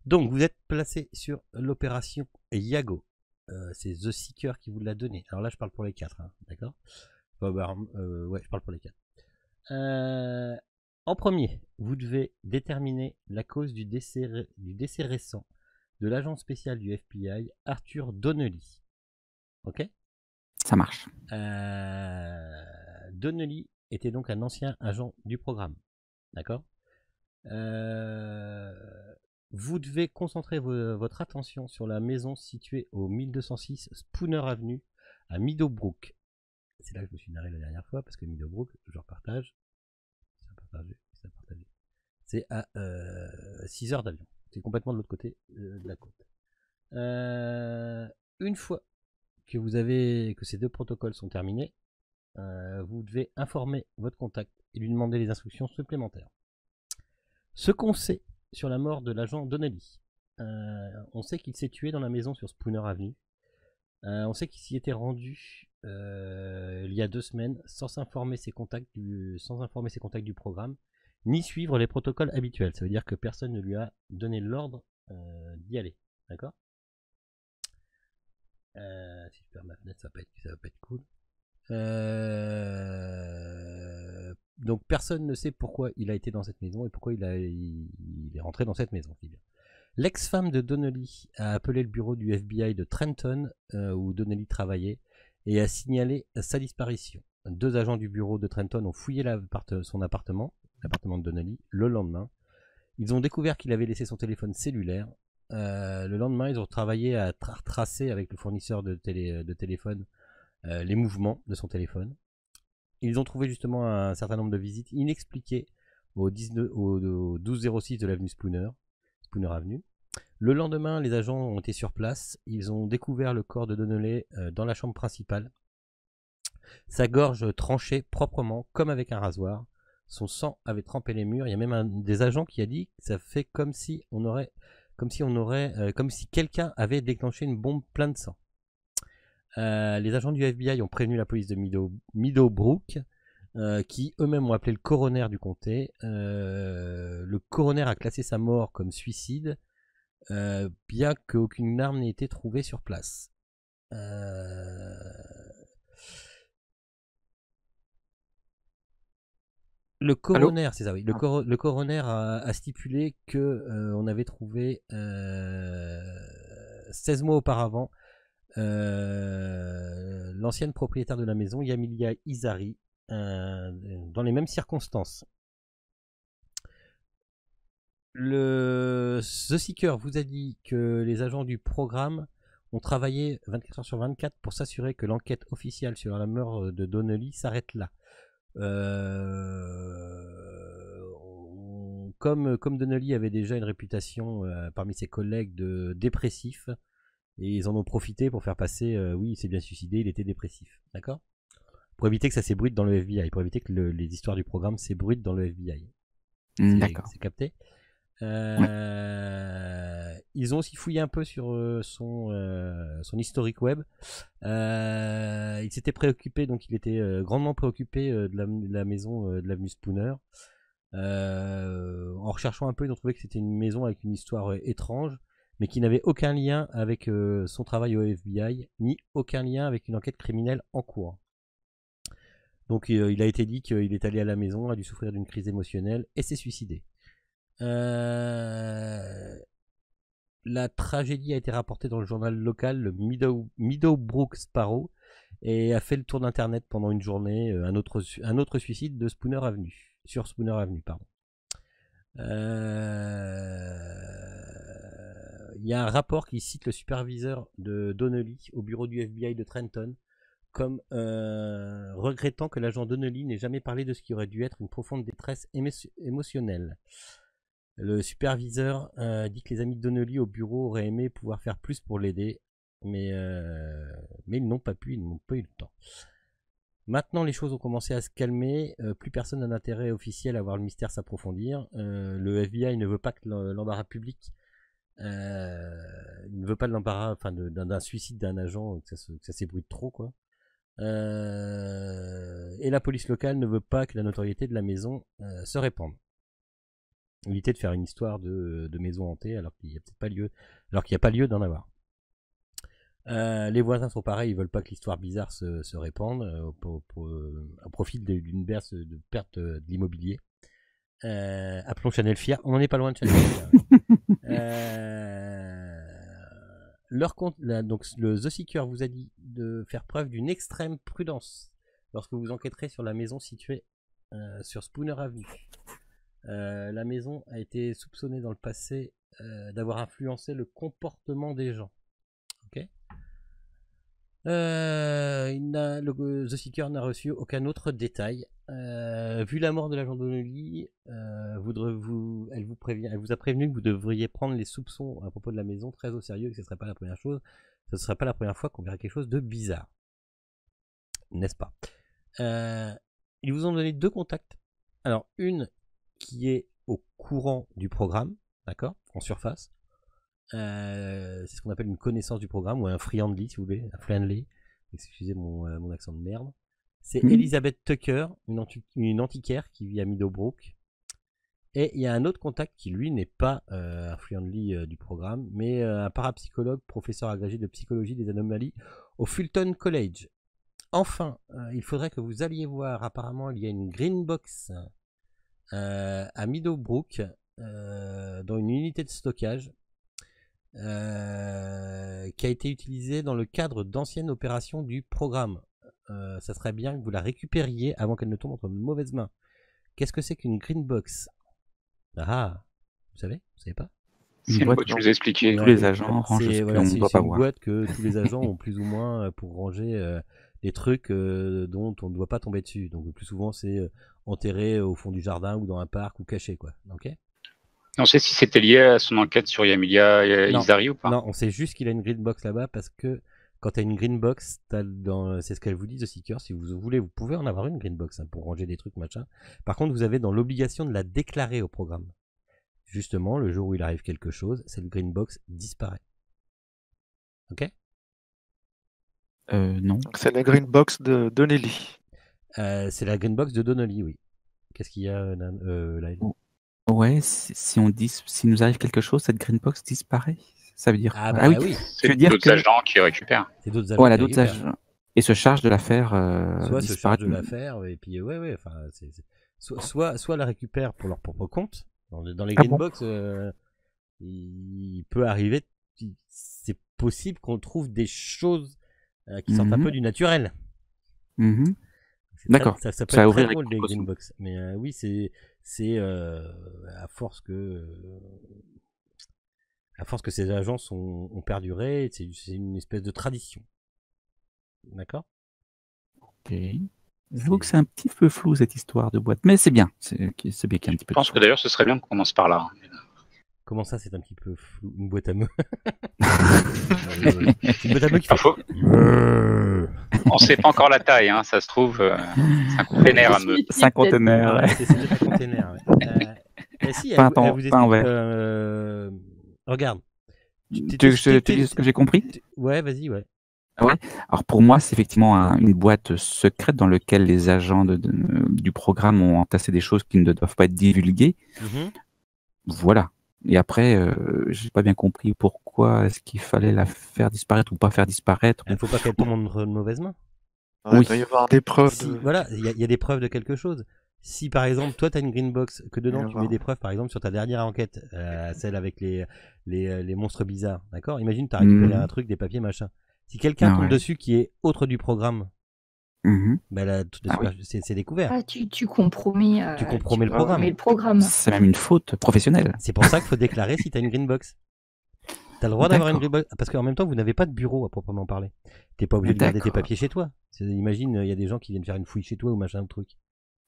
Donc, vous êtes placé sur l'opération Yago. C'est The Seeker qui vous l'a donné. Alors là, je parle pour les 4, hein, d'accord? Ouais, je parle pour les 4. En premier, vous devez déterminer la cause du décès récent de l'agent spécial du FBI, Arthur Donnelly. Ok? Ça marche. Donnelly était donc un ancien agent du programme. D'accord? Vous devez concentrer votre attention sur la maison située au 1206 Spooner Avenue à Meadowbrook. C'est là que je me suis narré la dernière fois parce que Meadowbrook, je repartage. C'est à 6 heures d'avion. C'est complètement de l'autre côté de la côte. Une fois que ces deux protocoles sont terminés, vous devez informer votre contact et lui demander les instructions supplémentaires. Ce qu'on sait sur la mort de l'agent Donnelly, on sait qu'il s'est tué dans la maison sur Spooner Avenue. On sait qu'il s'y était rendu il y a 2 semaines sans informer ses contacts du programme, ni suivre les protocoles habituels. Ça veut dire que personne ne lui a donné l'ordre d'y aller. D'accord? Si je perds ma fenêtre, ça va pas être cool. Donc personne ne sait pourquoi il a été dans cette maison et pourquoi il est rentré dans cette maison. L'ex-femme de Donnelly a appelé le bureau du FBI de Trenton, où Donnelly travaillait, et a signalé sa disparition. 2 agents du bureau de Trenton ont fouillé son appartement, l'appartement de Donnelly, le lendemain. Ils ont découvert qu'il avait laissé son téléphone cellulaire. Le lendemain, ils ont travaillé à tracer avec le fournisseur de téléphone les mouvements de son téléphone. Ils ont trouvé justement un certain nombre de visites inexpliquées au 1206 de l'avenue Spooner Avenue. Le lendemain, les agents ont été sur place. Ils ont découvert le corps de Donnelly dans la chambre principale. Sa gorge tranchée proprement, comme avec un rasoir. Son sang avait trempé les murs. Il y a même un des agents qui a dit que ça fait comme si quelqu'un avait déclenché une bombe pleine de sang. Les agents du FBI ont prévenu la police de Meadowbrook, qui eux-mêmes ont appelé le coroner du comté. Le coroner a classé sa mort comme suicide, bien qu'aucune arme n'ait été trouvée sur place. Le coroner, c'est ça, oui. Le coroner a stipulé que on avait trouvé 16 mois auparavant l'ancienne propriétaire de la maison, Yamilia Izari, dans les mêmes circonstances. The Seeker vous a dit que les agents du programme ont travaillé 24 heures sur 24 pour s'assurer que l'enquête officielle sur la mort de Donnelly s'arrête là. Comme Donnelly avait déjà une réputation parmi ses collègues de dépressif, et ils en ont profité pour faire passer oui, il s'est bien suicidé, il était dépressif. D'accord? Pour éviter que ça s'ébruite dans le FBI, pour éviter que les histoires du programme s'ébruitent dans le FBI. D'accord. C'est capté? Ouais. Ils ont aussi fouillé un peu sur son historique web. Il s'était préoccupé, donc il était grandement préoccupé de la maison de l'avenue Spooner. En recherchant un peu, ils ont trouvé que c'était une maison avec une histoire étrange, mais qui n'avait aucun lien avec son travail au FBI, ni aucun lien avec une enquête criminelle en cours. Donc il a été dit qu'il est allé à la maison, a dû souffrir d'une crise émotionnelle et s'est suicidé. La tragédie a été rapportée dans le journal local, le Meadowbrook Sparrow, et a fait le tour d'internet pendant une journée. Un autre suicide de Spooner Avenue, sur Spooner Avenue, pardon. Il y a un rapport qui cite le superviseur de Donnelly au bureau du FBI de Trenton comme regrettant que l'agent Donnelly n'ait jamais parlé de ce qui aurait dû être une profonde détresse émotionnelle. Le superviseur dit que les amis de Donnelly au bureau auraient aimé pouvoir faire plus pour l'aider, mais ils n'ont pas eu le temps. Maintenant, les choses ont commencé à se calmer. Plus personne n'a d'intérêt officiel à voir le mystère s'approfondir. Le FBI ne veut pas que l'embarras public, il ne veut pas de l'embarras, enfin d'un suicide d'un agent, que ça s'ébruite trop, quoi. Et la police locale ne veut pas que la notoriété de la maison se répande. éviter de faire une histoire de maison hantée alors qu'il n'y a peut-être pas lieu, alors qu'il n'y a pas lieu d'en avoir. Les voisins sont pareils, ils veulent pas que l'histoire bizarre se répande au profit d'une berce de perte de l'immobilier. Appelons Chanel Fier, on n'en est pas loin de Chanel Fier. Donc le The Seeker vous a dit de faire preuve d'une extrême prudence lorsque vous enquêterez sur la maison située sur Spooner Avenue. La maison a été soupçonnée dans le passé d'avoir influencé le comportement des gens. Ok. The Seeker n'a reçu aucun autre détail. Vu la mort de l'agent Donnelly, elle vous a prévenu que vous devriez prendre les soupçons à propos de la maison très au sérieux, et que ce ne serait pas la première fois qu'on verrait quelque chose de bizarre. N'est-ce pas? Ils vous ont donné 2 contacts. Alors, une qui est au courant du programme, d'accord, en surface. C'est ce qu'on appelle une connaissance du programme, ou un friendly, si vous voulez, un friendly. Excusez mon accent de merde. C'est Elizabeth Tucker, une antiquaire qui vit à Meadowbrook. Et il y a un autre contact qui, lui, n'est pas un friendly du programme, mais un parapsychologue, professeur agrégé de psychologie des anomalies au Fulton College. Enfin, il faudrait que vous alliez voir, apparemment, il y a une green box à Meadowbrook, dans une unité de stockage, qui a été utilisée dans le cadre d'anciennes opérations du programme. Ça serait bien que vous la récupériez avant qu'elle ne tombe entre de mauvaises mains. Qu'est-ce que c'est qu'une green box? Ah, vous savez pas? C'est une boîte que je vous ai expliqué. Tous les agents rangent ce qu'on ne doit pas voir. C'est une boîte que tous les agents ont plus ou moins pour ranger des trucs dont on ne doit pas tomber dessus. Donc le plus souvent c'est enterré au fond du jardin ou dans un parc ou caché, quoi. Ok. On sait si c'était lié à son enquête sur Yamilia Isari ou pas? Non, on sait juste qu'il a une green box là-bas parce que quand tu as une green box, c'est ce qu'elle vous dit, The Seeker, si vous voulez, vous pouvez en avoir une green box pour ranger des trucs, machin. Par contre, vous avez dans l'obligation de la déclarer au programme. Justement, le jour où il arrive quelque chose, cette green box disparaît. Ok? Non. C'est la green box de Donnelly. C'est la green box de Donnelly, oui. Qu'est-ce qu'il y a là? Ouais, si nous arrive quelque chose, cette green box disparaît. Ça veut dire oui. C'est d'autres agents qui récupèrent. C'est d'autres agents. Voilà, d'autres agents. Et se charge de l'affaire. Soit se charge de l'affaire, et puis enfin, soit la récupère pour leur propre compte. Dans les greenbox, il peut arriver, c'est possible qu'on trouve des choses qui sortent un peu du naturel. D'accord. Ça peut être très drôle, les greenbox. Mais oui, c'est à force que ces agents ont perduré, c'est une espèce de tradition. D'accord? Ok. J'avoue que c'est un petit peu flou cette histoire de boîte, mais c'est bien. C'est bien qu'il y ait un petit peu. Je pense que d'ailleurs ce serait bien qu'on commence par là. Comment ça, c'est un petit peu flou? Une boîte à meux. C'est une boîte à meux qui fait. On sait pas encore la taille, hein, ça se trouve. C'est un container à meux. C'est un container. Ouais, c'est un container. Ouais. Si, elle vous explique. Regarde. Tu te dis ce que j'ai compris? Ouais, vas-y, ouais. Ouais. Alors pour moi, c'est effectivement une boîte secrète dans laquelle les agents du programme ont entassé des choses qui ne doivent pas être divulguées. Voilà. Et après, j'ai pas bien compris pourquoi est-ce qu'il fallait la faire disparaître ou pas faire disparaître. Il ne faut pas qu'elle tombe entre de mauvaises mains. Il doit y avoir des preuves. Voilà, il y a des preuves de quelque chose. Si par exemple, toi, tu as une green box, que dedans tu mets des preuves, par exemple, sur ta dernière enquête, celle avec les monstres bizarres, d'accord? Imagine, tu as récupéré un truc, des papiers, machin. Si quelqu'un tombe dessus qui est autre du programme, là, c'est découvert. Ah, tu compromets, le programme. C'est même une faute professionnelle. C'est pour ça qu'il faut déclarer si tu as une green box. Tu as le droit d'avoir une green box, parce qu'en même temps, vous n'avez pas de bureau à proprement parler. Tu n'es pas obligé de garder tes papiers chez toi. Imagine, il y a des gens qui viennent faire une fouille chez toi ou machin de truc.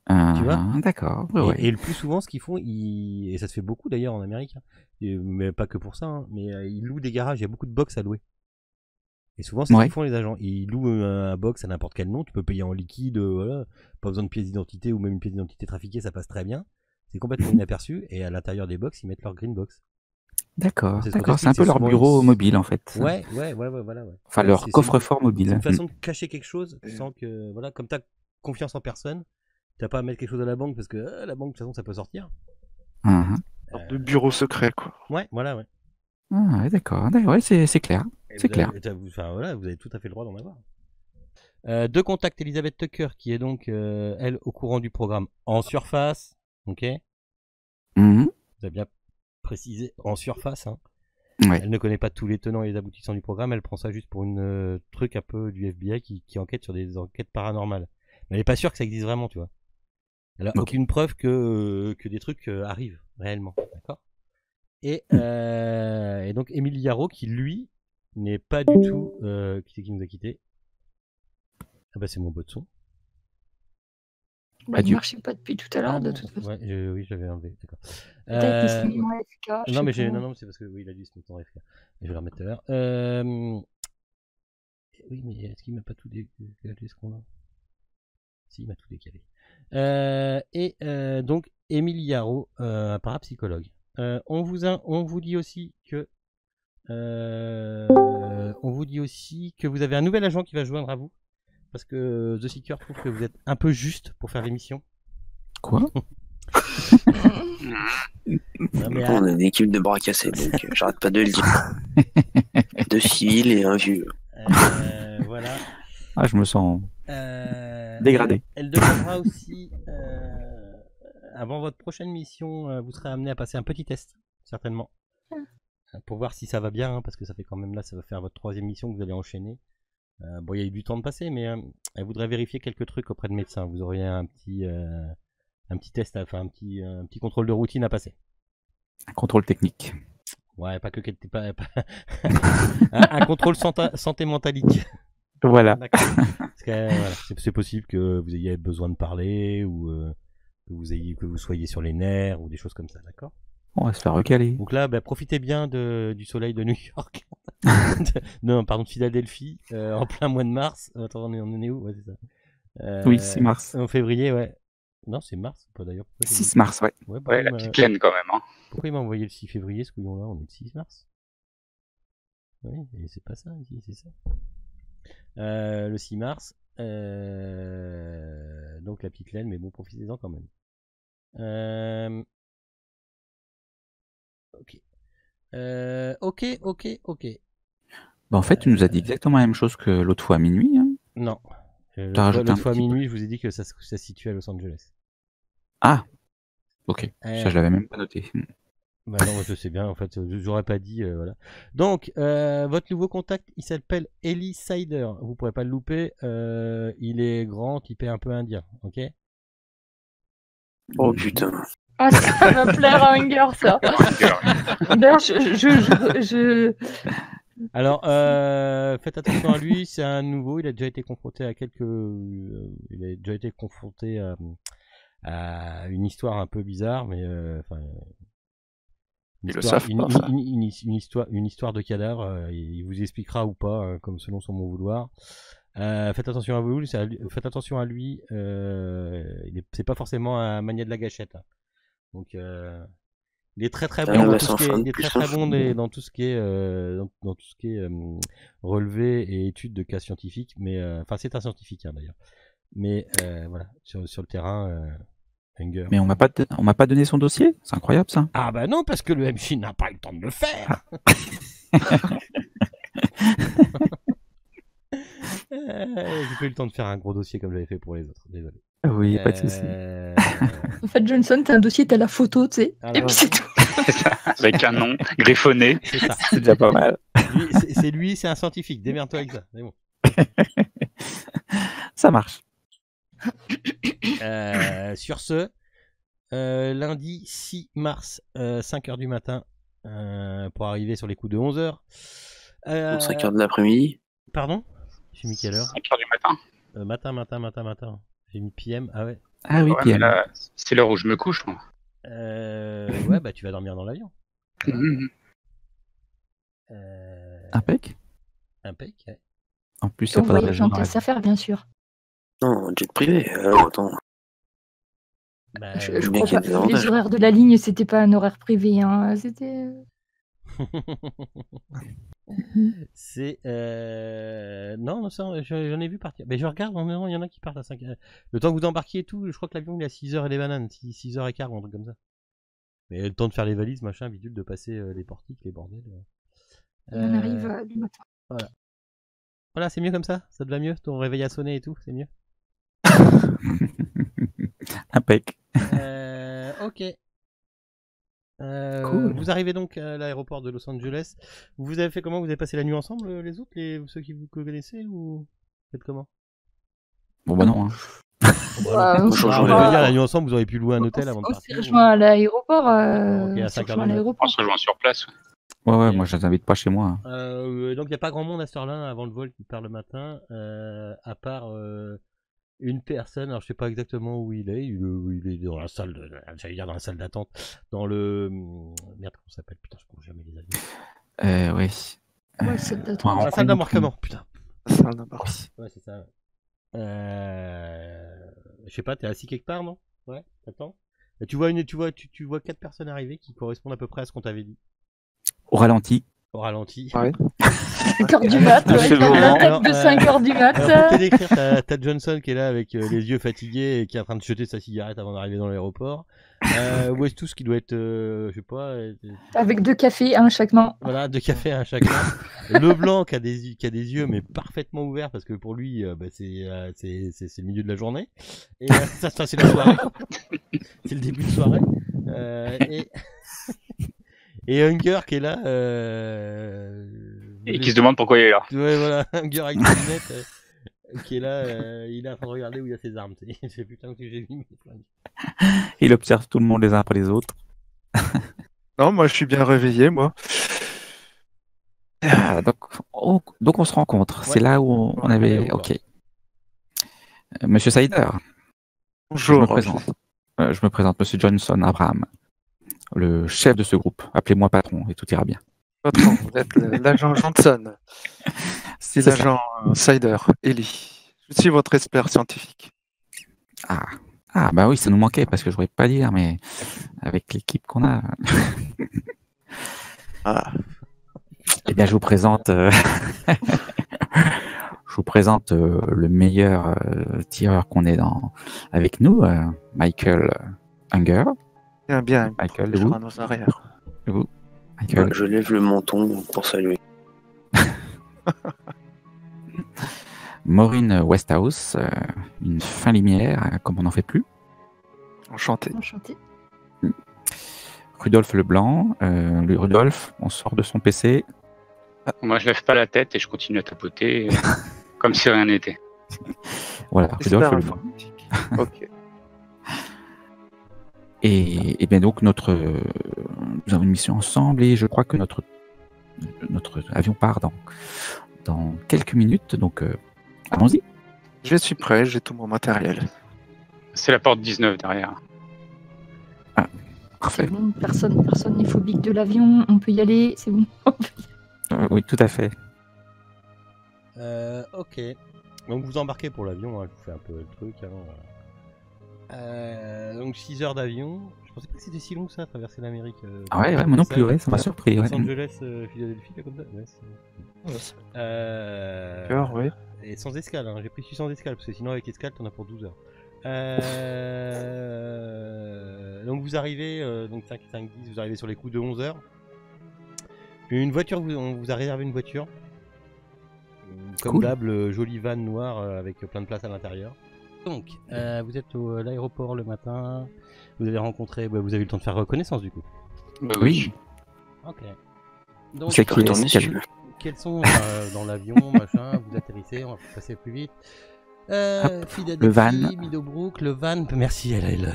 Tu vois? D'accord. Et le plus souvent, ce qu'ils font, et ça se fait beaucoup d'ailleurs en Amérique, mais pas que pour ça, mais ils louent des garages, il y a beaucoup de box à louer. Et souvent, c'est ce qu'ils font les agents. Ils louent un box à n'importe quel nom, tu peux payer en liquide, voilà, pas besoin de pièce d'identité ou même une pièce d'identité trafiquée, ça passe très bien. C'est complètement inaperçu, et à l'intérieur des box, ils mettent leur green box. D'accord, c'est un peu leur bureau mobile en fait. Ouais, voilà. Ouais. Enfin, leur coffre-fort mobile. C'est une façon de cacher quelque chose sans que, voilà, comme t'as confiance en personne, t'as pas à mettre quelque chose à la banque parce que la banque, de toute façon, ça peut sortir. De bureau secret, quoi. Ouais, voilà, ouais. Ah, ouais, d'accord. Ouais, c'est clair. C'est clair. Enfin, voilà, vous avez tout à fait le droit d'en avoir. De contact Elisabeth Tucker, qui est donc, elle, au courant du programme en surface. Ok. Mhm. Vous avez bien précisé en surface. Hein. Ouais. Elle ne connaît pas tous les tenants et les aboutissants du programme. Elle prend ça juste pour une truc un peu du FBI qui enquête sur des enquêtes paranormales. Mais elle est pas sûre que ça existe vraiment, tu vois. Elle a aucune preuve que des trucs arrivent réellement. D'accord. Et donc Émile Yarro, qui lui n'est pas du tout. Qui c'est qui nous a quitté? Ah bah c'est mon bot de son. Bah, il marchait pas depuis tout à l'heure, de toute façon. Ouais, oui, je l'avais enlevé, d'accord. Peut-être qu'il s'est mis en FK. Non, mais non, c'est parce que oui, il a dû se mettre en FK. Je vais le remettre tout à l'heure. Oui, mais est-ce qu'il m'a pas tout décalé ce qu'on a? Si, il m'a tout décalé. Donc, Émile Yarro, un parapsychologue. On vous dit aussi que vous avez un nouvel agent qui va se joindre à vous. Parce que The Seeker trouve que vous êtes un peu juste pour faire l'émission. Quoi? On a une équipe de bras cassés, donc j'arrête pas de le dire. 2 civils et un vieux. Voilà. Ah, je me sens dégradé. Elle demandera aussi, avant votre prochaine mission, vous serez amené à passer un petit test, certainement. Pour voir si ça va bien, hein, parce que ça fait quand même là, ça va faire votre 3e mission que vous allez enchaîner. Bon, il y a eu du temps de passer, mais elle voudrait vérifier quelques trucs auprès de médecins. Vous auriez un petit test, enfin un petit contrôle de routine à passer. Un contrôle technique. Ouais, pas un contrôle santé mentalique. Voilà. Parce que, voilà, c'est possible que vous ayez besoin de parler ou que vous soyez sur les nerfs ou des choses comme ça, d'accord? On va se faire recaler. Donc là, profitez bien du soleil de New York. Non, pardon, de Philadelphie, en plein mois de mars. Attends, on est où? Ouais, c'est ça. Oui, c'est mars. En février, ouais. Non, c'est mars, pas d'ailleurs. 6 mars, ouais. Ouais, la petite laine quand même. Hein. Pourquoi il m'a envoyé le 6 février, ce couillon-là? On est le 6 mars. Oui, et c'est pas ça, ici, c'est ça. Le 6 mars. Donc la petite laine, mais bon, profitez-en quand même. Ok. Bah, en fait, tu nous as dit exactement la même chose que l'autre fois à minuit. Hein. Non. L'autre fois à minuit, je vous ai dit que ça se situe à Los Angeles. Ah, ok. Ça, je l'avais même pas noté. Bah non, je sais bien, en fait, j'aurais pas dit, voilà. Donc, votre nouveau contact, il s'appelle Ellie Sider. Vous pourrez pas le louper. Il est grand, typé un peu indien, ok? Oh putain. Ah, ça va plaire à Hunger, ça. D'ailleurs, je... Alors, faites attention à lui, c'est un nouveau, il a déjà été confronté à à une histoire un peu bizarre, mais une histoire de cadavre, il vous expliquera ou pas, hein, comme selon son bon vouloir. Faites attention à vous, faites attention à lui, c'est pas forcément un mania de la gâchette. Hein. Donc, il est très bon dans tout ce qui est, il est très bon dans tout ce qui est, dans tout ce qui est relevé et études de cas scientifiques, mais enfin c'est un scientifique hein, d'ailleurs. Mais voilà, sur le terrain, Hunger. Mais on m'a pas donné son dossier, c'est incroyable ça. Ah bah non, parce que le MC n'a pas eu le temps de le faire. J'ai pas eu le temps de faire un gros dossier comme j'avais fait pour les autres, désolé. Oui, pas de souci. En fait, Johnson, t'as un dossier, t'as la photo, tu sais. Alors, et puis c'est tout. C'est ça, avec un nom griffonné. C'est ça. C'est déjà pas mal. C'est un scientifique, démerde-toi avec ça. C'est bon. Ça marche. Sur ce, lundi 6 mars, 5h du matin, pour arriver sur les coups de 11h. 5h de l'après-midi. Pardon? J'ai mis quelle heure? 5h du matin. Matin. J'ai mis PM, ah ouais. Ah oui, Ouais, PM. là, c'est l'heure où je me couche, moi. Ouais, bah tu vas dormir dans l'avion. Impec. Ouais. En plus, il On n'y a pas de voyage région. dans tes affaires, bien sûr. Non, jet privé. Attends. Bah, Je bien crois qu'il y ait pas. des avantages. Les horaires de la ligne, c'était pas un horaire privé, hein. C'était... C'est non ça j'en ai vu partir, mais je regarde en moment il y en a qui partent à 5h le temps que vous embarquiez et tout, je crois que l'avion il est à 6h et des bananes, 6h15 ou un truc comme ça. Mais le temps de faire les valises, machin, bidule, de passer les portiques, les bordels. On arrive du matin. Voilà, c'est mieux comme ça? Ça te va mieux? Ton réveil a sonné et tout, c'est mieux? Impec. Ok. Cool. Vous arrivez donc à l'aéroport de Los Angeles. Vous avez fait comment? Vous avez passé la nuit ensemble, les autres, ceux qui vous connaissez, ou faites comment? Bon bah non. Hein. La nuit ensemble, vous auriez pu louer un hôtel avant de On partir. s'est rejoint à l'aéroport. Ok, à 5 heures du matin. On se rejoint sur place. Ouais, moi je les invite pas chez moi. Donc il n'y a pas grand monde à cette heure-là avant le vol qui part le matin, à part une personne. Alors je sais pas exactement où il est. Il est dans la salle, j'allais dire dans la salle d'attente, dans le merde, comment ça s'appelle? Putain, je comprends jamais les avions. Oui. Ouais, c'est d'attente. La salle d'embarquement. Putain. Ça n'importe. Ouais, c'est ça. Je sais pas, t'es assis quelque part, non? Ouais, t'attends. Et tu vois 4 personnes arriver qui correspondent à peu près à ce qu'on t'avait dit. Au ralenti. Au ralenti. Ouais. 5h du mat, avec la tête de 5h du mat. Alors, pour te décrire, t'as Johnson qui est là avec les yeux fatigués et qui est en train de jeter sa cigarette avant d'arriver dans l'aéroport. Westus qui doit être, je sais pas. Avec 2 cafés, un chaque main. Voilà, 2 cafés à chacun. Leblanc qui a des yeux mais parfaitement ouverts parce que pour lui, c'est le milieu de la journée. Et ça c'est la soirée. C'est le début de soirée. Et Hunger qui est là. Et qui se demande pourquoi il est là. Ouais, voilà, Hunger avec des lunettes. Qui est là, il est en train de regarder où il y a ses armes. C'est putain que j'ai mis mes flingues. Il observe tout le monde les uns après les autres. Non, moi je suis bien réveillé, moi. Donc on se rencontre. Ouais. C'est là où on avait. Ok. Monsieur Sider. Bonjour. Je me présente, Monsieur Johnson Abraham, le chef de ce groupe. Appelez-moi patron et tout ira bien. Patron, vous êtes l'agent Johnson. C'est l'agent Sider, Ellie. Je suis votre expert scientifique. Ah, bah oui, ça nous manquait parce que je voudrais pas dire, mais avec l'équipe qu'on a. Eh bien, je vous présente. Je vous présente le meilleur tireur qu'on ait avec nous, Michael Hunger. Bien. Michael, je à nos arrières. Vous, Michael. Je lève le menton pour saluer. Maureen Westhouse, une fin lumière, comme on n'en fait plus. Enchanté. Rudolf Leblanc, Rudolf, on sort de son PC. Moi, je lève pas la tête et je continue à tapoter comme si rien n'était. Voilà, Rudolf Leblanc. Ok. Et bien donc nous avons une mission ensemble et je crois que notre avion part dans quelques minutes, donc allons-y. Je suis prêt, j'ai tout mon matériel. C'est la porte 19 derrière. Ah, parfait. C'est bon, personne n'est phobique de l'avion, on peut y aller, c'est bon. Oui, tout à fait. Ok. Donc vous embarquez pour l'avion, hein, je vous fais un peu le truc. Donc 6 heures d'avion. Je pensais pas que c'était si long que ça, traverser l'Amérique. Ouais, moi non plus, ça m'a surpris. Los Angeles, Philadelphie, là, comme ça. Ouais. Et sans escale, hein. J'ai pris 600 escales, parce que sinon avec escale t'en as pour 12 heures. Donc vous arrivez, donc 5, 10, vous arrivez sur les coups de 11 heures. Une voiture, on vous a réservé une voiture. Comme d'hab, le joli van noir avec plein de place à l'intérieur. Donc, vous êtes à l'aéroport le matin, vous avez rencontré, vous avez eu le temps de faire reconnaissance du coup. Oui. Ok. Donc, c'est qui quels sont dans l'avion, machin, vous atterrissez, on va passer plus vite. Le van. Meadowbrook, le van, merci elle.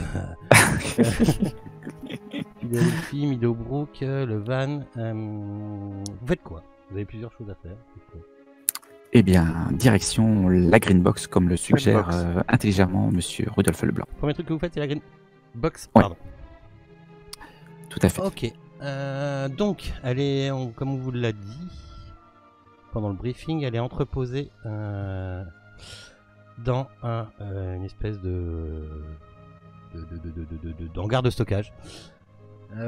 Philadelphie, Meadowbrook, le van. Vous faites quoi? Vous avez plusieurs choses à faire. Eh bien, direction la Green Box, comme le suggère intelligemment Monsieur Rudolf Leblanc. Premier truc que vous faites, c'est la Green Box. Ouais. Pardon. Tout à fait. Ok. Donc, elle est, comme on vous l'a dit pendant le briefing, elle est entreposée dans une espèce d'hangar de stockage.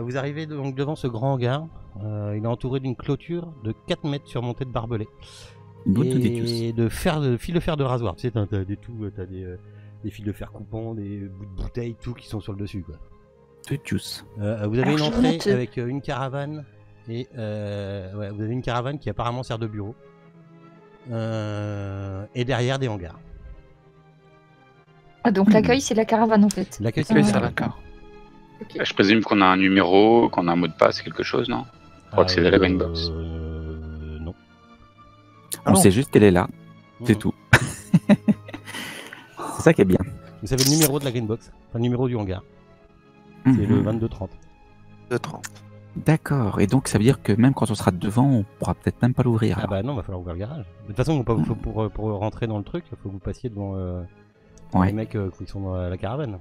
Vous arrivez donc devant ce grand hangar. Il est entouré d'une clôture de 4 mètres surmontée de barbelés. Et de fils de fer de rasoir. Tu sais, t'as des fils de fer coupants, des bouts de bouteilles, tout qui sont sur le dessus, quoi. de juice. Vous avez Alors, une je entrée note. avec une caravane et ouais, vous avez une caravane qui apparemment sert de bureau et derrière des hangars. Ah, donc l'accueil, c'est la caravane en fait. L'accueil, Oui, c'est ça la d'accord. Ok. Je présume qu'on a un numéro, qu'on a un mot de passe, quelque chose, non? Pour accéder à la green box. Non. On sait juste qu'elle est là, c'est Mhm. tout. C'est ça qui est bien. Vous savez le numéro de la green box, enfin le numéro du hangar, c'est le Mhm. 2230. De 30. D'accord. Et donc ça veut dire que même quand on sera devant, on pourra peut-être même pas l'ouvrir. Ah alors. bah non, va falloir ouvrir le garage. De toute façon, pour rentrer dans le truc, il faut que vous passiez devant Ouais. les mecs qui sont dans la caravane.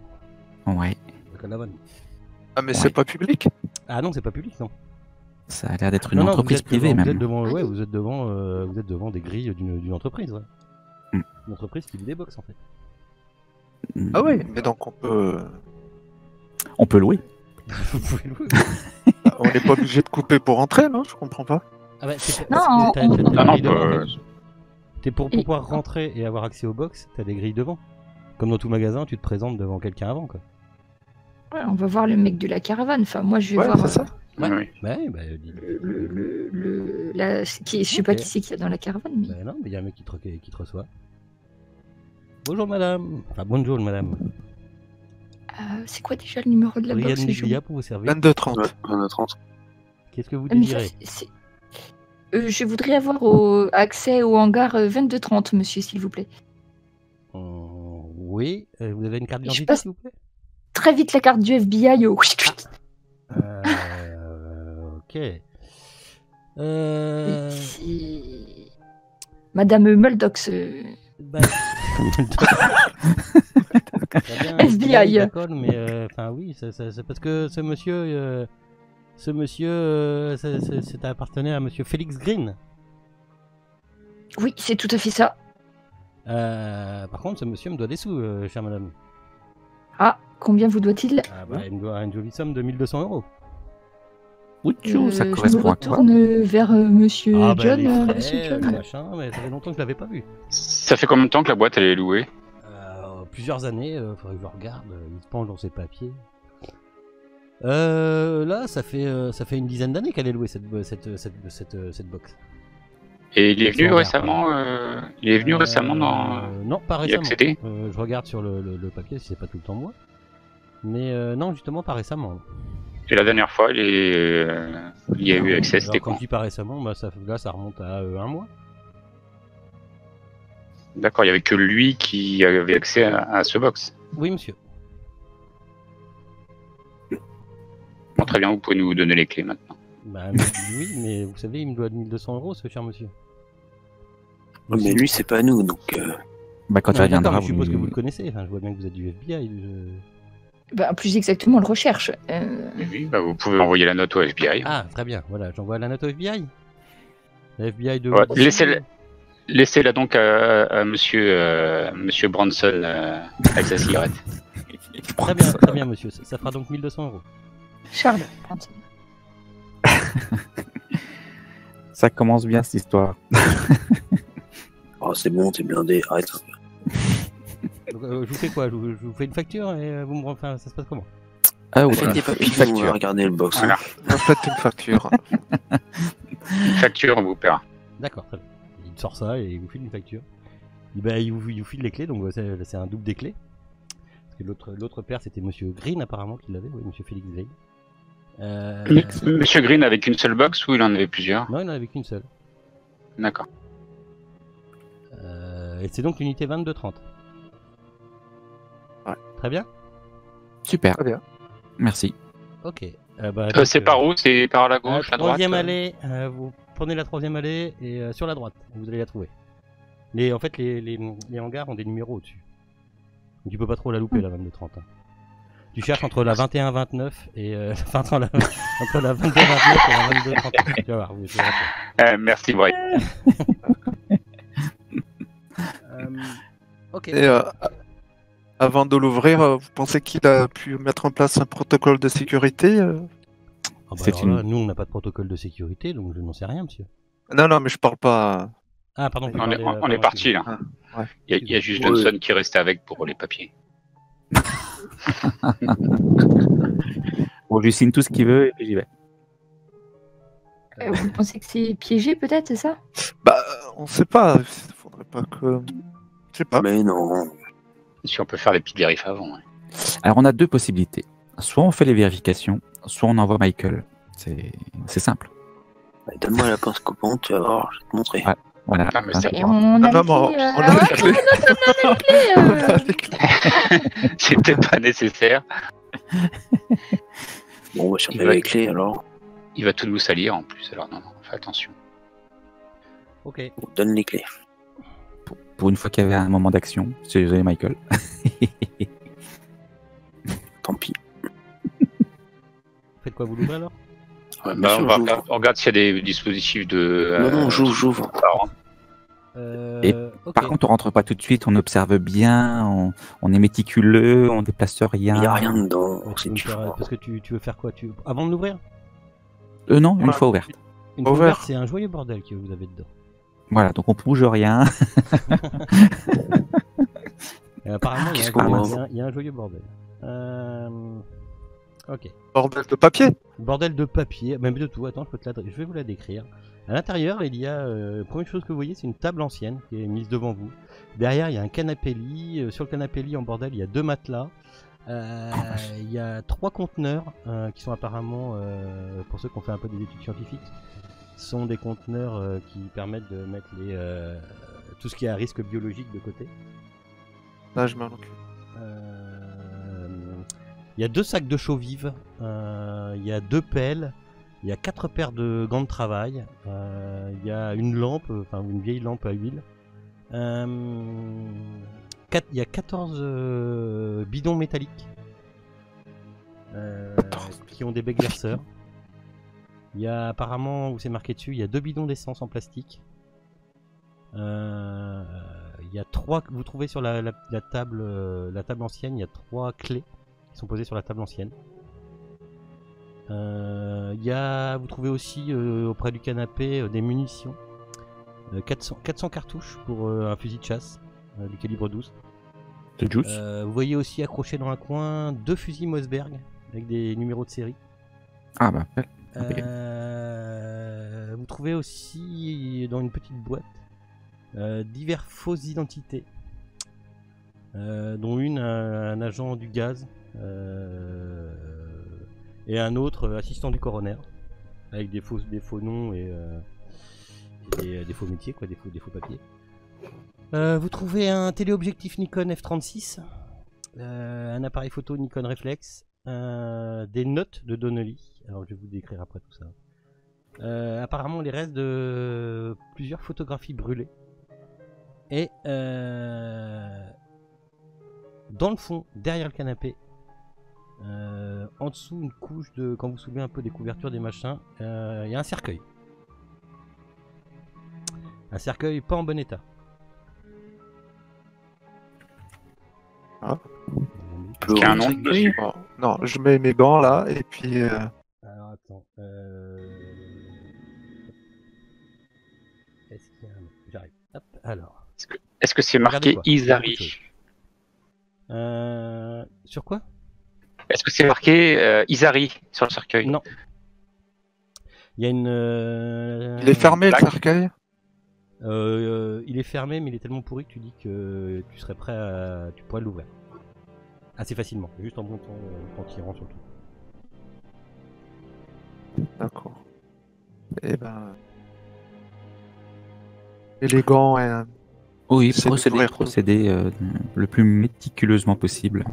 Ouais. La caravane. Ah, mais Ouais. c'est pas public? Ah non, c'est pas public, non. Ça a l'air d'être une Non, non, entreprise vous êtes privée devant, même. Vous êtes devant des grilles d'une entreprise, ouais. Mm. Une entreprise qui loue des box en fait. Ah oui, mais donc on peut. On peut louer. Vous pouvez louer. On n'est pas obligé de couper pour entrer, non? Je comprends pas. Ah bah, c'est Non, t'as des Non, non, grilles devant, bah, en fait. T'es pour Et- pouvoir rentrer et avoir accès aux box, t'as des grilles devant. Comme dans tout magasin, tu te présentes devant quelqu'un avant, quoi. Ouais, on va voir le mec de la caravane. Enfin, moi, je vais Ouais, voir c'est ça. oui, oui. Ouais, bah, dis- je sais pas Ok. qui c'est qu'il y a dans la caravane. Mais... bah non, mais il y a un mec qui te reçoit. Bonjour madame. Enfin, bonjour madame. c'est quoi déjà le numéro de la Brian box je- Miglia pour vous servir. 22-30. Ouais, on a 30. Qu'est-ce que vous Ah, mais ça, désirez? je voudrais avoir accès au hangar 2230, monsieur, s'il vous plaît. Oui, vous avez une carte Je d'identité, passe- s'il vous plaît? Très vite la carte du FBI. Ok. C'est Madame Muldox. Bah, très bien, FBI. D'accord, mais enfin oui, c'est parce que ce monsieur, ça appartenait à monsieur Félix Green. Oui, c'est tout à fait ça. Par contre, ce monsieur me doit des sous, chère madame. Ah, combien vous doit-il? Ah bah, il me doit une jolie somme de 1200 €. Ouchou, ça Je me correspond à quoi? retourne vers monsieur Ah bah, John. les frais, Monsieur le John. machin, mais ça fait longtemps que je l'avais pas vu. Ça fait combien de temps que la boîte elle est louée? Plusieurs années, faudrait que je regarde, il se penche dans ses papiers. Là, ça fait une dizaine d'années qu'elle est louée cette box. Et il est venu Son récemment il est venu récemment dans... Non, pas y récemment. accéder Je regarde sur le papier si c'est pas tout le temps moi. Mais non, justement, pas récemment. Et la dernière fois, il y a eu accès, Alors, c'était quand quand? je dis pas récemment, bah, ça remonte à un mois. D'accord, il y avait que lui qui avait accès à ce box. Oui, monsieur. Bon, très bien, vous pouvez nous donner les clés maintenant. Bah, oui, mais vous savez, il me doit 1200 €, ce cher monsieur. Ouais, mais lui, c'est pas nous, donc. Bah, quand il Ouais, reviendra, d'accord, mais je suppose vous- que vous le connaissez. Enfin, je vois bien que vous êtes du FBI. Bah, plus exactement, on le recherche. Oui, bah, vous pouvez envoyer la note au FBI. Ah, très bien. Voilà, j'envoie la note au FBI. La FBI de. Ouais, laissez-la donc à monsieur Bronson avec sa cigarette. Très bien, monsieur. Ça fera donc 1200 €. Charles, prends ça. Ça commence bien cette histoire. Oh, c'est bon, t'es blindé, arrête. Donc, je vous fais quoi? Je vous fais une facture et vous me enfin, ça se passe comment? Ah oui, Faites des une papiers, on facture. va regarder le box. Voilà. Faites une facture. Une facture, on vous paiera. D'accord, très bien. Il sort ça et il vous file une facture. Il vous file les clés, donc c'est un double des clés. Parce que l'autre père, c'était monsieur Green apparemment qui l'avait, oui, monsieur Félix Green. Monsieur Green avec une seule box ou il en avait plusieurs? Non, il n'en avait qu'une seule. D'accord. Et c'est donc l'unité 2230. Ouais. Très bien. Super, Très bien. merci. Ok. Donc, C'est par où? C'est par la gauche, à droite? troisième allée, vous prenez la troisième allée et sur la droite, vous allez la trouver. En fait, les hangars ont des numéros au-dessus. Donc tu peux pas trop la louper, la 2230. Hein. Tu cherches entre la 21-29 et enfin, entre la 22-29 et la 22-30. Tu vas voir, oui, tu vas voir. Merci, Brian. Ok. Et avant de l'ouvrir, vous pensez qu'il a pu mettre en place un protocole de sécurité Ah bah c'est alors là, nous, on n'a pas de protocole de sécurité, donc je n'en sais rien, monsieur. Non, non, mais je parle pas. Ah, pardon. vous On est, parlez, on est parti là. Ah, ouais. Il y a juste Ouais. Johnson qui restait avec pour les papiers. Bon, je lui signe tout ce qu'il veut et puis j'y vais. Vous pensez que c'est piégé, peut-être, c'est ça? Bah, on sait pas. Faudrait pas que. Je sais pas. Mais non. Si on peut faire les petites vérifs avant. Ouais. Alors, on a deux possibilités. Soit on fait les vérifications, soit on envoie Michael. C'est simple. Bah, donne-moi la pince coupante, tu vas voir, je vais te montrer. Ouais. Voilà. Ah, mais c'est Et on a Non, les non, clés, on a les clés. on a les clés. c'est peut-être pas nécessaire. Bon, bah, si on Il fait va- les clés, alors, Il va tout nous salir en plus. Alors non, fais attention. Ok. on donne les clés. Pour une fois qu'il y avait un moment d'action, c'est désolé Michael. Tant pis. Faites quoi, vous l'ouvrez alors? Ouais, bien Bah, sûr, on j'ouvre. regarde s'il y a des dispositifs de. Non, j'ouvre. Ok. Par contre, on rentre pas tout de suite, on observe bien, on est méticuleux, on déplace rien. Il n'y a rien dedans. Ouais, tu C'est veux me du faire- froid. parce que tu veux faire quoi avant de l'ouvrir? Non, une Ouais. fois ouverte. Une fois Ouvert. ouverte, c'est un joyeux bordel que vous avez dedans. Voilà, donc on bouge rien. Et apparemment, Qu'est-ce qu'on voit il y a un joyeux bordel. Ok. Bordel de papier. Bordel de papier, même de tout. Attends, je vais vous la décrire. À l'intérieur, il y a. Première chose que vous voyez, c'est une table ancienne qui est mise devant vous. Derrière, il y a un canapé lit. Sur le canapé lit en bordel, il y a 2 matelas. Il y a 3 conteneurs qui sont apparemment, pour ceux qui ont fait un peu des études scientifiques, sont des conteneurs qui permettent de mettre tout ce qui est à risque biologique de côté. Là, je m'en occupe. Il y a 2 sacs de chaux vives, il y a 2 pelles, il y a 4 paires de gants de travail, il y a une lampe, enfin une vieille lampe à huile. Il y a 14 bidons métalliques qui ont des becs verseurs. Il y a apparemment, où c'est marqué dessus, il y a 2 bidons d'essence en plastique. Il y a 3, vous trouvez sur la table ancienne, il y a 3 clés qui sont posées sur la table ancienne. Vous trouvez aussi auprès du canapé des munitions. 400 cartouches pour un fusil de chasse du calibre 12. De juice. Vous voyez aussi accroché dans un coin 2 fusils Mossberg avec des numéros de série. Ah bah, ouais. Vous trouvez aussi dans une petite boîte divers fausses identités, dont une un agent du gaz et un autre assistant du coroner, avec des faux noms et des faux métiers, quoi, des faux papiers. Vous trouvez un téléobjectif Nikon F36, un appareil photo Nikon Reflex, des notes de Donnelly. Alors je vais vous décrire après tout ça. Apparemment les restes de plusieurs photographies brûlées. Et dans le fond, derrière le canapé, en dessous une couche de, quand vous soulevez un peu des couvertures des machins, il y a un cercueil. Un cercueil pas en bon état. Ah. Il y a un nom dessus. Bon, non, je mets mes gants là et puis. Alors attends. Est-ce qu'il y a un... J'arrive. Hop, alors. Est-ce que c'est Regardez marqué quoi. Il y a beaucoup de Isari? Sur quoi? Est-ce que c'est marqué Isari sur le cercueil? Non. Il y a une. Il est fermé le Black. cercueil. Il est fermé, mais il est tellement pourri que tu dis que tu serais prêt à. Tu pourrais l'ouvrir. Assez facilement, juste en montant, en tirant surtout. D'accord. Et ben. Et les gants et. Oui, C'est procéder le plus méticuleusement possible.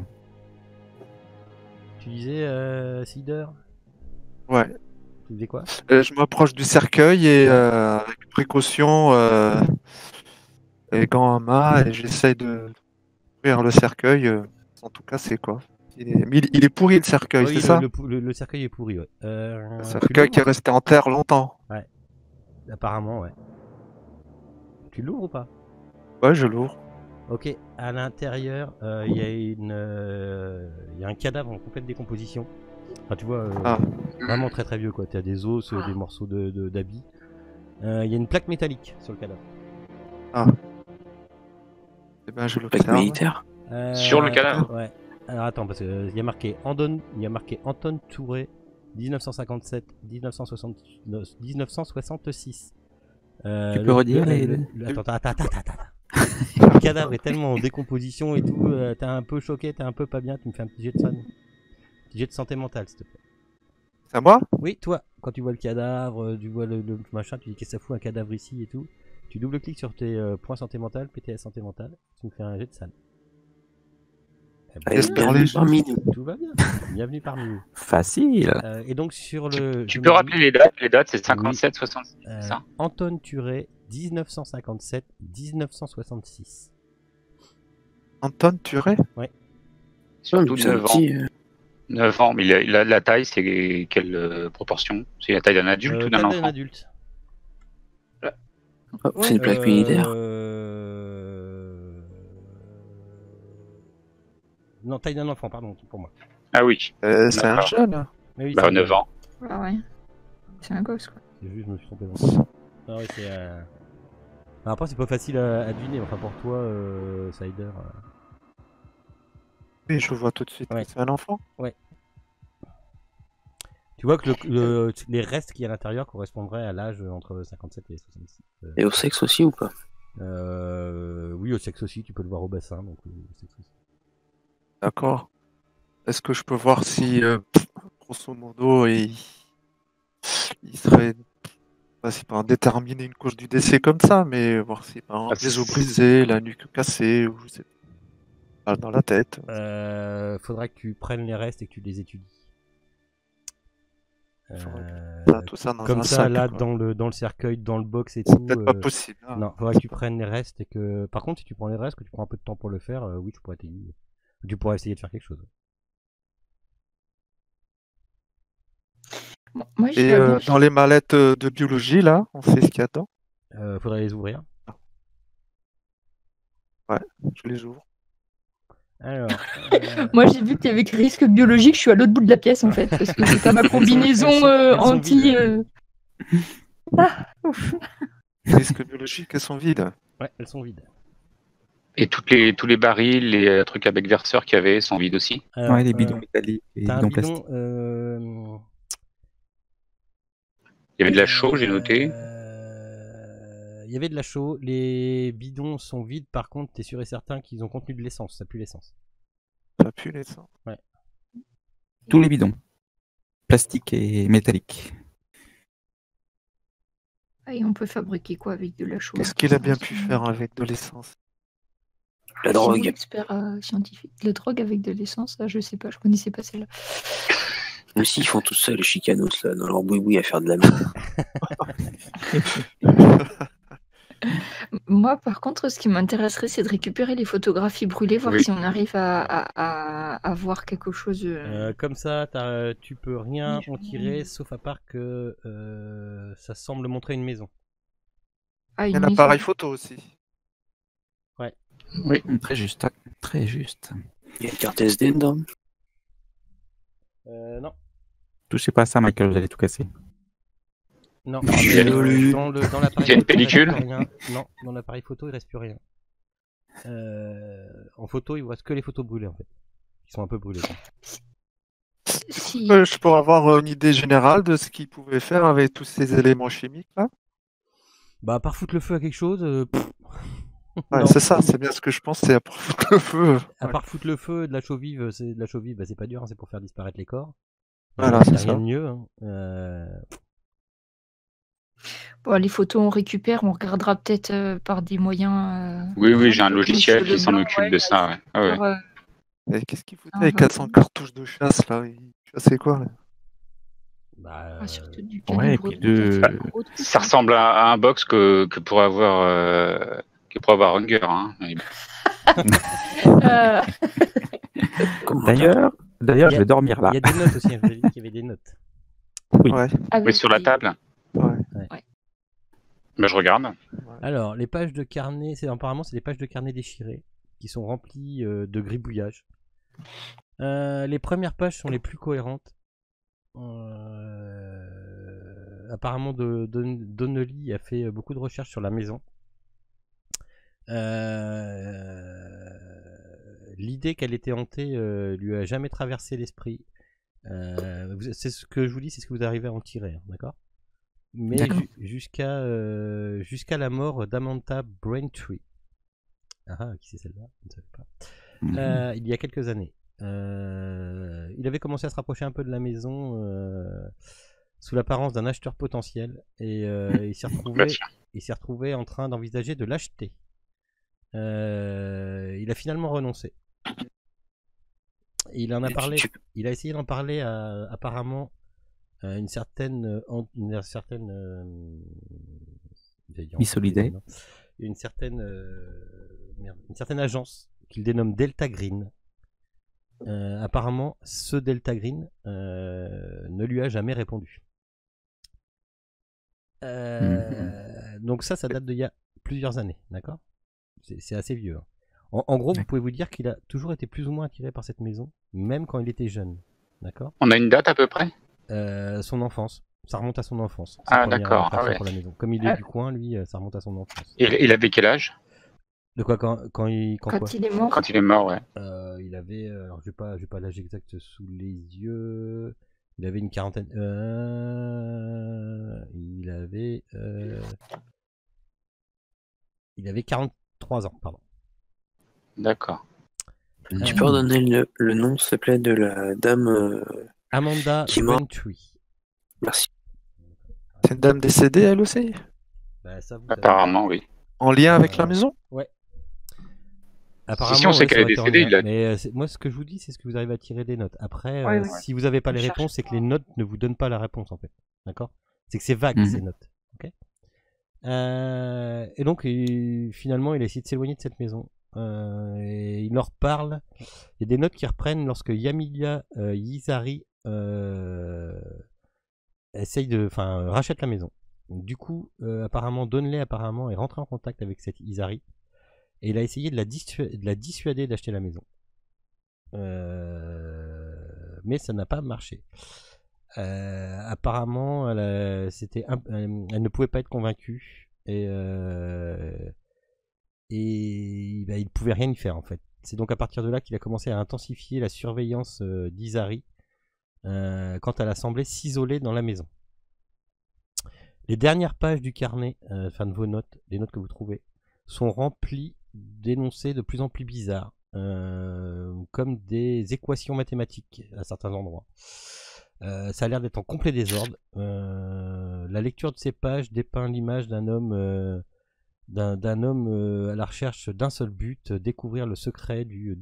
Tu disais Cider? Ouais. Tu disais quoi? Je m'approche du cercueil et avec précaution, les gants à main, et j'essaye de ouvrir le cercueil. En tout cas, c'est quoi? Il est pourri le cercueil, Oui, c'est ça? le cercueil est pourri, ouais. Un Tu cercueil qui est l'ouvres? resté en terre longtemps. Apparemment, ouais. Tu l'ouvres ou pas? Ouais, je l'ouvre. Ok, à l'intérieur, il y a un cadavre en complète décomposition. Enfin, tu vois, Ah. vraiment très très vieux, quoi. Tu as des os, des morceaux d'habits. Il y a une plaque métallique sur le cadavre. Et ben, je Plaque l'observe. militaire. Sur le cadavre? Ouais. Alors attends, parce qu'il y a marqué Anton Touré, 1967-1966. Tu peux redire Attends. Le cadavre est tellement en décomposition et tout, t'es un peu choqué, t'es un peu pas bien, tu me fais un petit jet de santé mentale, s'il te plaît. C'est à moi? Oui, toi, quand tu vois le cadavre, tu vois le machin, tu dis qu'est-ce que ça fout un cadavre ici et tout. Tu double-cliques sur tes points santé mentale, PTS santé mentale, tu me fais un jet de SAN. Bienvenue parmi nous. Tout va bien. Bienvenue parmi nous. Facile. Et donc sur le. Tu peux rappeler les dates? Les dates, c'est 57, 66, c'est ça? Anton Turet, 1957-1966. Anton Turet? Ouais. Surtout Ça 9 ans. dit, 9 ans, mais il a la taille, c'est quelle proportion? C'est la taille d'un adulte ou d'un enfant? D'un adulte. c'est une plaque militaire. Non, taille d'un enfant, pardon, pour moi. Ah oui. C'est un jeune. Mais oui, Bah, 9 ans. Ah ouais. C'est un gosse, quoi. C'est juste, je me suis trompé. Ah ouais, c'est. Alors après, c'est pas facile à deviner. Enfin, pour toi, Sider. Oui, je vois tout de suite. Ouais. C'est un enfant. Ouais. Tu vois que les restes qu'il y a à l'intérieur correspondraient à l'âge entre 57 et 66. Et au sexe aussi ou pas? Oui, au sexe aussi. Tu peux le voir au bassin, donc au sexe aussi. D'accord. Est-ce que je peux voir si, grosso modo, il serait, c'est pas déterminer une cause du décès comme ça, mais voir si par exemple les os brisés, la nuque cassée, ou je sais pas, dans la tête. Faudra que tu prennes les restes et que tu les étudies. Tout ça dans comme un ça, sac, là, quoi. dans le cercueil, dans le box et C'est tout. peut-être pas possible. Hein. Non, faudra que tu prennes les restes et que. Par contre, si tu prends les restes, que tu prends un peu de temps pour le faire, oui, tu pourrais t'aider. Tu pourrais essayer de faire quelque chose. Bon, moi, Et dans les mallettes de biologie, là, on sait ce qu'il y a dedans. Faudrait les ouvrir. Ouais, je les ouvre. Alors. Moi, j'ai vu qu'il y avait écrit risque biologique, je suis à l'autre bout de la pièce, en fait, parce que c'est pas ma combinaison anti. Ah, ouf. Les risques biologiques, elles sont vides. Ouais, elles sont vides. Et tous les barils, les trucs avec verseurs qu'il y avait sont vides aussi? Alors, Ouais, les bidons métalliques, les t'as un bidons bidon. plastiques. Il y avait de la chaux, j'ai noté. Il y avait de la chaux. Les bidons sont vides, par contre, t'es sûr et certain qu'ils ont contenu de l'essence. Ça pue l'essence. Ça pue l'essence. Ouais. Tous les bidons. Plastiques et métalliques. Et on peut fabriquer quoi avec de la chaux? Qu'est-ce qu'il a bien pu faire avec de l'essence? La drogue. Expert scientifique. La drogue avec de l'essence, je sais pas, je connaissais pas celle-là. Mais si, ils font tout ça, les chicanos, là, dans leur boui-boui à faire de la merde. Moi, par contre, ce qui m'intéresserait, c'est de récupérer les photographies brûlées, voir Oui. si on arrive à voir quelque chose. Comme ça, tu peux rien en tirer, sauf à part que ça semble montrer une maison. Ah, Il y a une un maison. appareil photo aussi. Ouais. Oui. Très juste. Très juste. Il y a une carte SD dedans. Non. Touchez pas à ça, Michael, vous allez tout casser. Non. Il y a Dans l'appareil Il y a une photo, il pellicule reste plus rien. Non, dans l'appareil photo, il reste plus rien. En photo, il vous reste que les photos brûlées en fait. Ils sont un peu brûlés. Quoi. Si. Je pourrais avoir une idée générale de ce qu'il pouvait faire avec tous ces éléments chimiques là. Bah, à part foutre le feu à quelque chose. Ouais, non. c'est ça, c'est bien ce que je pense, c'est à part foutre le feu. À Ouais. part foutre le feu, de la chaux vive, c'est de la chaux vive, bah, c'est pas dur, hein, c'est pour faire disparaître les corps. Voilà, Il y a c'est rien ça. de mieux. Hein. Bon, les photos, on récupère, on regardera peut-être par des moyens. Oui, j'ai un logiciel Monsieur qui s'en Leblanc, occupe ouais, de ça. Ouais. Ah ouais. sur, Et qu'est-ce qu'il foutait avec 400 cartouches de chasse là? Il chassait quoi là? Bah, surtout du Ouais, et calibre puis de... gros truc, Ça hein. ressemble à un box que pourrait avoir Hunger. Hein. D'ailleurs, je vais dormir là. Il y a des notes aussi, je vous ai dit qu'il y avait des notes. Oui. Ouais. Oui, sur la table. Ouais. Bah, je regarde. Alors, les pages de carnet, apparemment, c'est des pages de carnet déchirées qui sont remplies de gribouillage. Les premières pages sont les plus cohérentes. Apparemment, Donnelly a fait beaucoup de recherches sur la maison. l'idée qu'elle était hantée lui a jamais traversé l'esprit. C'est ce que je vous dis, c'est ce que vous arrivez à en tirer, hein, d'accord? Mais jusqu'à la mort d'Amanda Braintree. Ah, qui c'est celle-là? Je ne savais pas. Il y a quelques années. Il avait commencé à se rapprocher un peu de la maison sous l'apparence d'un acheteur potentiel et il s'est retrouvé en train d'envisager de l'acheter. Il a finalement renoncé. Il en a parlé. Il a essayé d'en parler à apparemment une certaine Miss Holiday. Une certaine agence qu'il dénomme Delta Green. Apparemment, ce Delta Green ne lui a jamais répondu. Donc ça date d'il y a plusieurs années, d'accord? C'est assez vieux. Hein. En gros, vous pouvez vous dire qu'il a toujours été plus ou moins attiré par cette maison, même quand il était jeune, d'accord? On a une date à peu près? Son enfance. Ça remonte à son enfance. Ah d'accord. Ah, ouais. Pour la maison. Comme il est du coin, lui, ça remonte à son enfance. Il avait quel âge? De quoi quand il est mort. Quand il est mort, ouais. Il avait, alors j'ai pas l'âge exact sous les yeux. Il avait une quarantaine. Il avait 43 ans, pardon. D'accord. Tu peux redonner le nom, s'il te plaît, de la dame Amanda Braintree. Merci. C'est une dame décédée, elle aussi? Bah, ça, apparemment, oui. En lien avec la maison? Ouais. Apparemment, si on sait qu'elle est décédée, mais moi, ce que je vous dis, c'est ce que vous arrivez à tirer des notes. Après, si vous n'avez pas les réponses, c'est que les notes ne vous donnent pas la réponse, en fait. D'accord? C'est que c'est vague, ces notes. Ok? Et donc, finalement, il a essayé de s'éloigner de cette maison. Et il leur parle. Il y a des notes qui reprennent lorsque Yamilia Yizari rachète la maison. Donc, du coup, apparemment, Donnelly est rentré en contact avec cette Yizari. Et il a essayé de la dissuader d'acheter la maison. Mais ça n'a pas marché. Apparemment, elle ne pouvait pas être convaincue. Et il ne pouvait rien y faire, en fait. C'est donc à partir de là qu'il a commencé à intensifier la surveillance d'Izari quand elle a semblé s'isoler dans la maison. Les dernières pages du carnet, de vos notes, les notes que vous trouvez, sont remplies d'énoncés de plus en plus bizarres, comme des équations mathématiques à certains endroits. Ça a l'air d'être en complet désordre. La lecture de ces pages dépeint l'image d'un homme, à la recherche d'un seul but, découvrir le secret du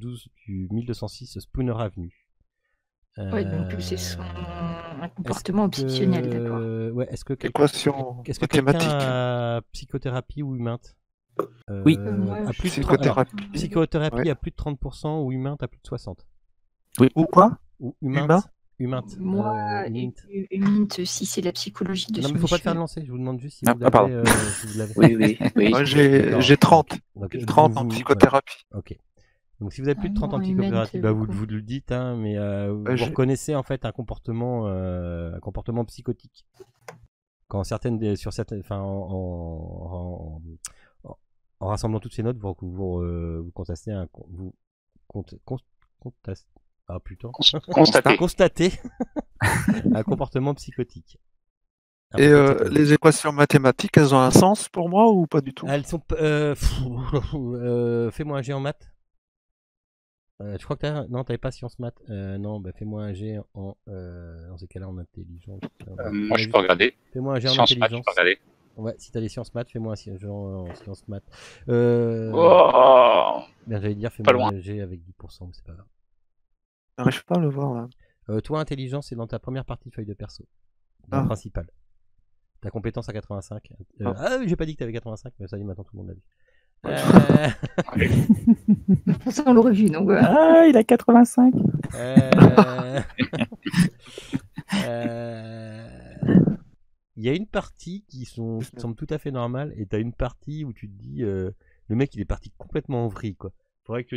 1206 Spooner Avenue. Ouais, donc c'est son comportement obsessionnel, d'accord. Ouais, est-ce que équation quelqu'un a psychothérapie ou humainte? Oui. À plus psychothérapie. Psychothérapie à plus de 30% ou humainte à plus de 60%. Oui. Ou quoi? Ou humain? Humainte. Moi, humainte, si c'est la psychologie de non, ce mais faut pas te faire monsieur. lancer, je vous demande juste si Ah, vous l'avez. pardon. Si vous l'avez. Oui. Moi, j'ai 30. Donc, J'ai 30 en psychothérapie. Ok. Donc si vous avez plus de 30 Ah en non, psychothérapie, humaine, vous le dites, hein, mais vous j'ai- reconnaissez en fait un comportement psychotique. Quand en rassemblant toutes ces notes, vous constatez constatez un comportement psychique. Et les équations mathématiques, elles ont un sens pour moi ou pas du tout? Elles sont. Fais-moi un G en maths. Je crois que t'avais pas sciences maths. Non, fais-moi un G en. Dans ces cas-là, en intelligence. Moi, je peux regarder. Fais-moi un G en Sciences maths, je intelligence. peux regarder. Ouais, si t'as des sciences maths, fais-moi un G en sciences maths. Oh J'allais dire, Pas fais-moi loin. un G avec 10%, mais c'est pas grave. J'arrive pas à le voir là. Toi, intelligence, c'est dans ta première partie de feuille de perso. Dans Ah. le principal. Ta compétence à 85. J'ai pas dit que t'avais 85, mais ça y est, maintenant tout le monde l'a vu. De toute façon, on l'aurait vu, donc. Ah, il a 85. Il y a une partie qui semble tout à fait normale, et t'as une partie où tu te dis le mec il est parti complètement en vrille, quoi. Faudrait que tu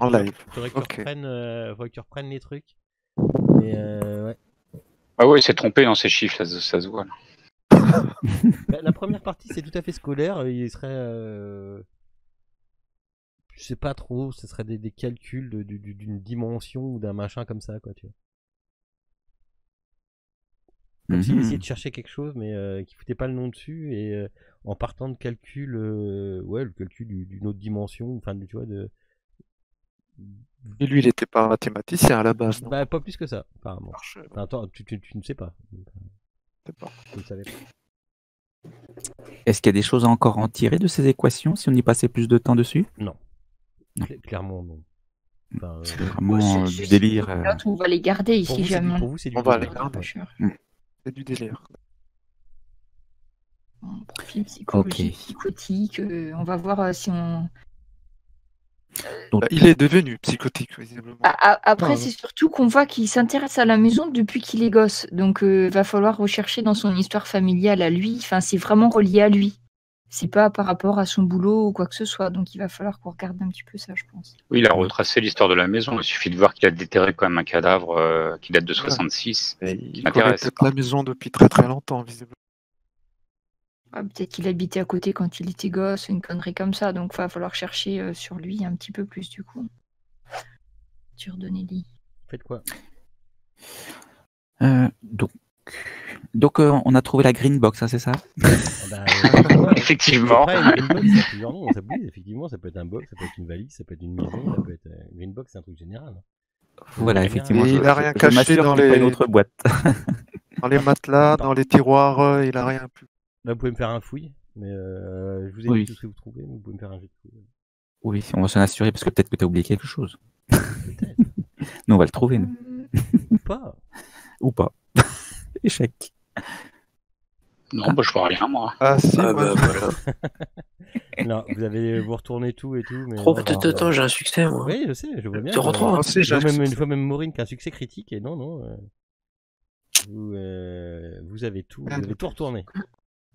reprennes les trucs. Mais ouais. Ah ouais, il s'est trompé dans ses chiffres, ça se voit. Là. La première partie c'est tout à fait scolaire, il serait je sais pas trop, ce serait des calculs d'une dimension ou d'un machin comme ça, quoi, tu vois. Comme s'il essayait de chercher quelque chose, mais qui foutait pas le nom dessus, et en partant de calcul, le calcul d'une autre dimension, enfin, tu vois, Et lui, il était pas mathématicien à la base, non? Bah, pas plus que ça, apparemment. Enfin, attends, tu ne sais pas. Je ne savais pas. Est-ce qu'il y a des choses à encore en tirer de ces équations si on y passait plus de temps dessus? Non. Clairement, non. Enfin, c'est vraiment du délire. On va les garder ici, jamais. Pour vous, c'est du On va délire. les garder. C'est du délire. Profil psychologique, psychotique, on va voir si on... Donc, il est devenu psychotique, visiblement. Après, c'est surtout qu'on voit qu'il s'intéresse à la maison depuis qu'il est gosse. Donc, va falloir rechercher dans son histoire familiale à lui. Enfin, c'est vraiment relié à lui. C'est pas par rapport à son boulot ou quoi que ce soit. Donc, il va falloir qu'on regarde un petit peu ça, je pense. Oui, il a retracé l'histoire de la maison. Il suffit de voir qu'il a déterré quand même un cadavre qui date de 66. Il connaît peut-être la maison depuis très très longtemps, visiblement. Peut-être qu'il habitait à côté quand il était gosse, une connerie comme ça. Donc, il va falloir chercher sur lui un petit peu plus, du coup. Sur Donnelly. Faites quoi? Donc on a trouvé la green box, hein, c'est ça? Effectivement. Après, une green box, ça a plusieurs noms. Effectivement, ça peut être un box, ça peut être une valise, ça peut être une maison, ça peut être... Green box, c'est un truc général. Voilà, effectivement. Il n'a rien caché dans les... une autre boîte. Dans les matelas, dans les tiroirs, il n'a rien pu. Là, vous pouvez me faire un fouille, mais je vous ai dit tout ce que vous trouvez, mais vous pouvez me faire un jet de fouille. Oui, on va s'en assurer, parce que peut-être que tu as oublié quelque chose. Peut-être. Nous, on va le trouver, nous. Ou pas. Ou pas. Échec. Non, bah, je vois rien, moi. Ah, si, voilà. Non, vous retournez tout et tout. Mais attends, j'ai un succès, moi. Oui, je sais, je vois bien. Tu retrouves une fois même Maureen qui a un succès critique, et non. Vous avez tout retourné.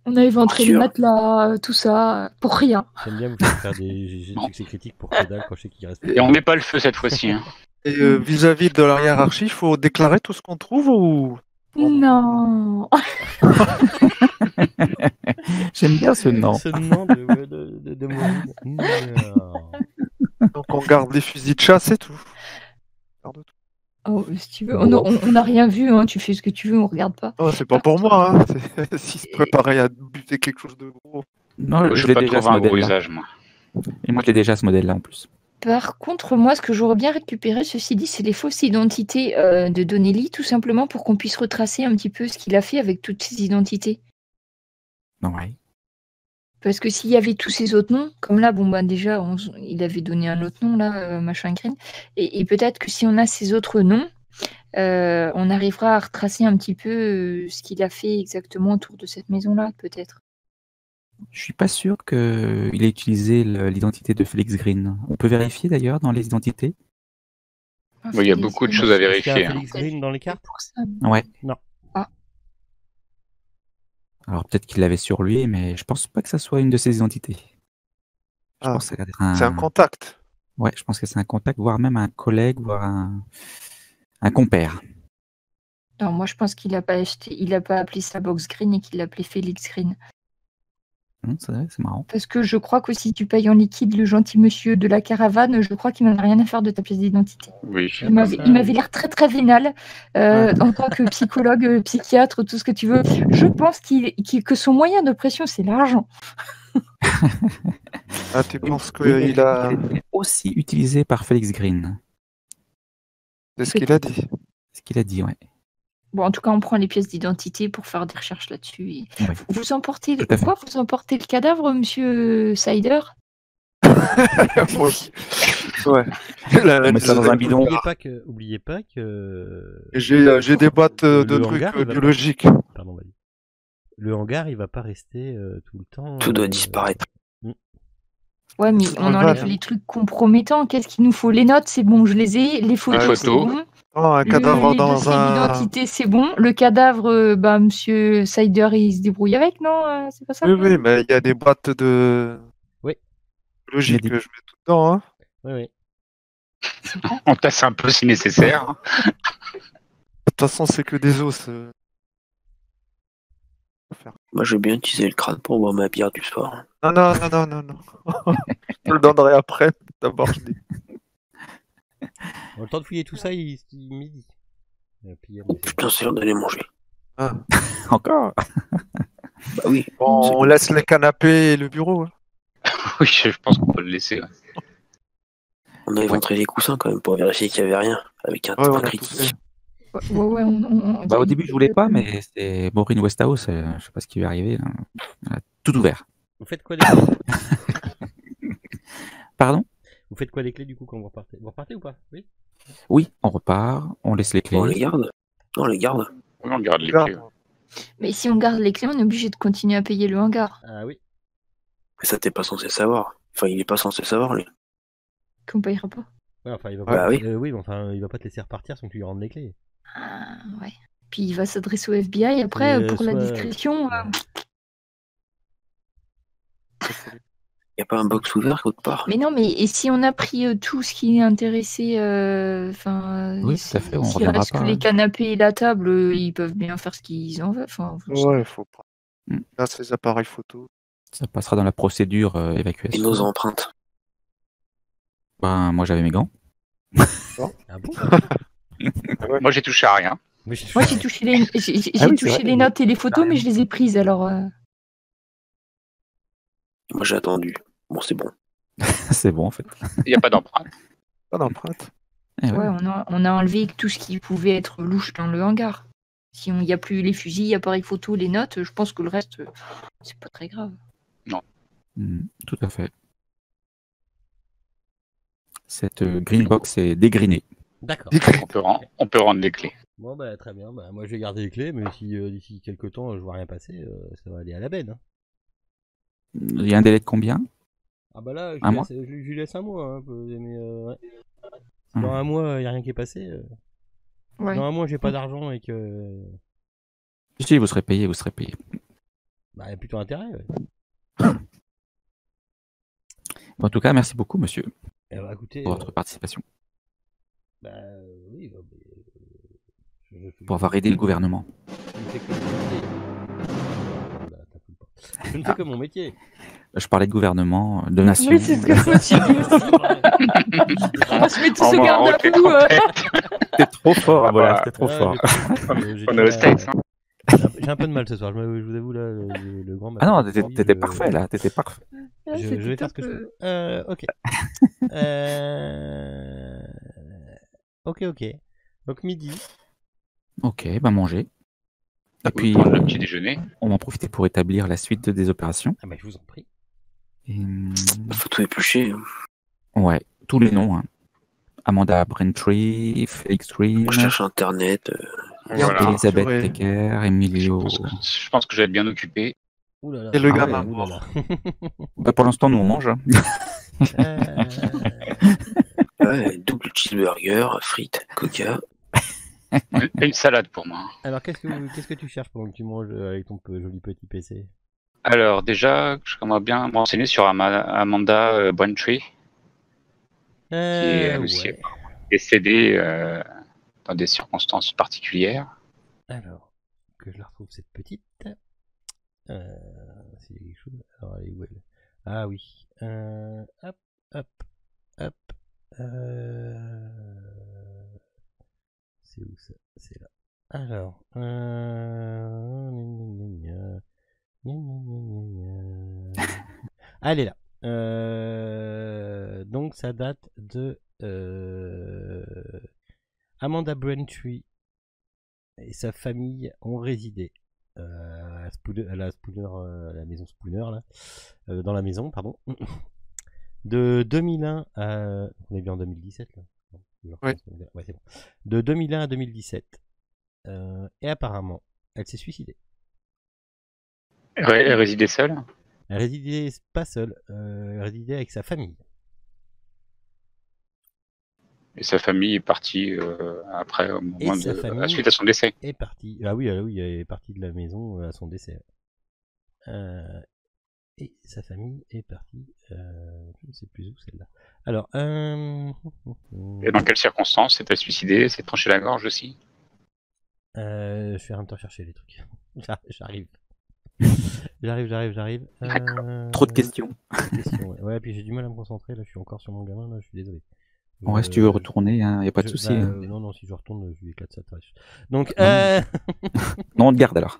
On a éventré les matelas, tout ça, pour rien. J'aime bien vous faire des succès critiques pour que dalle quand je sais qu'il reste. Et on met pas le feu cette fois-ci. Hein. Et vis-à-vis de la hiérarchie, il faut déclarer tout ce qu'on trouve ou... Non. J'aime bien ce nom. Ce nom de Maureen. Donc on garde les fusils de chasse et tout. Oh, si tu veux. On n'a rien vu, hein. Tu fais ce que tu veux, on regarde pas. Oh, c'est pas pour moi, hein. S'il se préparait à buter quelque chose de gros. Non, je l'ai déjà ce modèle usage, moi. Et moi, je l'ai déjà ce modèle-là en plus. Par contre, moi, ce que j'aurais bien récupéré, ceci dit, c'est les fausses identités de Donnelly, tout simplement pour qu'on puisse retracer un petit peu ce qu'il a fait avec toutes ces identités. Ouais. Parce que s'il y avait tous ces autres noms, comme là, déjà, il avait donné un autre nom, là, machin green, et peut-être que si on a ces autres noms, on arrivera à retracer un petit peu ce qu'il a fait exactement autour de cette maison-là, peut-être. Je suis pas sûr qu'il ait utilisé l'identité de Félix Green. On peut vérifier d'ailleurs dans les identités. Il y a beaucoup de choses à vérifier. Félix Green dans les cartes? Ouais. Non. Alors peut-être qu'il l'avait sur lui, mais je pense pas que ça soit une de ses identités. Je pense que c'est un contact. Ouais, je pense que c'est un contact, voire même un collègue, voire un compère. Non, moi je pense qu'il a pas appelé ça Box Green et qu'il l'a appelé Félix Green. C'est marrant. Parce que je crois que si tu payes en liquide le gentil monsieur de la caravane, je crois qu'il n'en a rien à faire de ta pièce d'identité. Oui. Il m'avait l'air très très vénal en tant que psychologue, psychiatre, tout ce que tu veux. Je pense que son moyen de pression, c'est l'argent. Ah, tu penses qu'il a... Il est aussi utilisé par Félix Green. C'est ce qu'il a dit. Ce qu'il a dit, ouais. Bon, en tout cas, on prend les pièces d'identité pour faire des recherches là-dessus. Et... Ouais. Vous emportez le cadavre, monsieur Sider? Ouais. On met ça dans un bidon. Oubliez pas que... J'ai des boîtes de trucs biologiques. Pardon, vas-y. Le hangar, il va pas rester tout le temps. Tout doit disparaître. Ouais, mais on enlève les trucs compromettants. Qu'est-ce qu'il nous faut? Les notes, c'est bon, je les ai. Les photos, c'est bon. Oh, un cadavre dans un... L'identité, c'est bon. Le cadavre, monsieur Sider, il se débrouille avec, non? C'est pas ça? Oui, mais il y a des boîtes de... Oui. Logique que je mets tout dedans, hein. Oui. On tasse un peu si nécessaire. De toute façon, c'est que des os. Moi, je vais bien utiliser le crâne pour boire ma bière du soir. Non. Je te le donnerai après. D'abord, je dis. Le temps de fouiller tout ça, il midi. Puis, Oh, putain, c'est l'heure d'aller manger. Ah. Encore? Bah oui. Bon, on laisse les canapés et le bureau. Hein. Oui, je pense qu'on peut le laisser. Ouais. On a éventré les coussins quand même pour vérifier qu'il n'y avait rien. Avec un Ouais, on point a tout critique. fait. Ouais, Bah, au début, je voulais pas, mais c'est Maureen Westhouse, je sais pas ce qui lui est arrivé. Là. Elle a tout ouvert. Vous faites quoi des clés? Pardon? Vous faites quoi des clés du coup quand vous repartez? Vous repartez ou pas? Oui. Oui, on repart, on laisse les clés. On les garde. Non, on les garde. Oui, on garde les Regarde. clés. Mais si on garde les clés, on est obligé de continuer à payer le hangar. Ah oui. Mais ça, t'es pas censé savoir. Enfin, il est pas censé savoir, lui. Qu'on payera pas. Ouais, enfin, il va Bah pas. oui. Oui, mais enfin, il va pas te laisser repartir sans que tu lui rendes les clés. Ah, ouais. Puis il va s'adresser au FBI après pour la discrétion. Y a pas un box ouvert quelque part. Mais non, mais et si on a pris tout ce qui est intéressé, enfin, Oui, tout à fait, on s'il reviendra reste pas, que hein. les canapés et la table, ils peuvent bien faire ce qu'ils en veulent. Enfin, Ouais, faut pas. Mm. Là, ces appareils photo. Ça passera dans la procédure Et évacuation. nos empreintes. Ben, moi, j'avais mes gants. Ah bon? Moi, j'ai touché à rien. moi, j'ai touché les, j'ai Ah oui, c'est touché vrai. les notes et les photos, mais je les ai prises. Alors, Moi, j'ai attendu. Bon, c'est bon. C'est bon, en fait. Il n'y a pas d'empreinte. Pas d'empreinte. Eh ouais, on a enlevé tout ce qui pouvait être louche dans le hangar. Si il n'y a plus les fusils, appareils photo, les notes, je pense que le reste, c'est pas très grave. Tout à fait. Cette green box est dégrinée. D'accord. On peut rendre les clés. Bon, bah, très bien. Bah, moi, je vais garder les clés, mais si d'ici quelques temps, je vois rien passer, ça va aller à la benne. Hein. Il y a un délai de combien? Ah, bah là, Un mois je lui laisse un mois. Hein, mais, ouais. Si dans un mois, il n'y a rien qui est passé. Ouais. Dans un mois, j'ai pas d'argent et que. Si, vous serez payé, vous serez payé. Bah, il y a plutôt intérêt. Ouais. Bon, en tout cas, merci beaucoup, monsieur, Bah, écoutez. pour votre participation. Bah, oui. Bah, Pour avoir aidé le gouvernement. Je ne fais que mon métier. Je parlais de gouvernement, de nation. Oui, c'est ce que je me suis dit aussi. On se met tous au garde à vous. C'était trop fort, Ah, voilà, bah, c'était trop fort. On est au States. Hein. J'ai un peu de mal ce soir, je vous avoue, là, le grand. Ah non, t'étais parfait, là, t'étais parfait. Je vais faire ce que je peux. Ok. Ok. Donc midi. Ok, bah manger. Et puis, Prendre le petit déjeuner. on va en profiter pour établir la suite des opérations. Ah bah je vous en prie. Et, Faut tout éplucher. ouais, tous les noms. Hein. Amanda Brentry, Félix Green, On cherche Internet. Voilà. Elisabeth Purée. Tecker, Emilio. Je pense que je vais être bien occupé. Ouh là là. Et le Ah gamin. Ouh là là. Bah, pour l'instant, nous on mange. Hein. Ouais, double cheeseburger, frites, coca. Et une salade pour moi. Alors qu'est-ce que tu cherches pendant que tu manges avec ton joli petit PC? Alors déjà, j'aimerais bien me renseigner sur Amanda Brentry, qui est aussi Ouais. décédée dans des circonstances particulières. Alors que je la retrouve cette petite. C'est quelque chose. Alors elle est où elle? Ah oui. Hop. C'est où ça? C'est là. Alors. Elle est là. Donc ça date de Amanda Brentry et sa famille ont résidé à la maison Spooner là, dans la maison, pardon, de 2001 à on est bien en 2017 là. Ouais. Ouais, c'est bon. De 2001 à 2017. Et apparemment, elle s'est suicidée. Elle résidait seule. Elle résidait pas seule, elle résidait avec sa famille. Et sa famille est partie après, au moment sa à la famille suite à son décès. Est partie. Ah oui, elle est partie de la maison à son décès. Et sa famille est partie. Je ne sais plus où celle-là. Alors. Et dans quelles circonstances s'est-elle suicidée? S'est tranchée la gorge aussi? Je vais en même temps chercher les trucs. J'arrive. J'arrive. Trop de questions. Ouais, puis j'ai du mal à me concentrer, là, je suis encore sur mon gamin, là, je suis désolé. Ouais, si tu veux retourner, il n'y a pas de souci. Non, si je retourne, je lui éclate sa tâche. Donc, non, on te garde alors.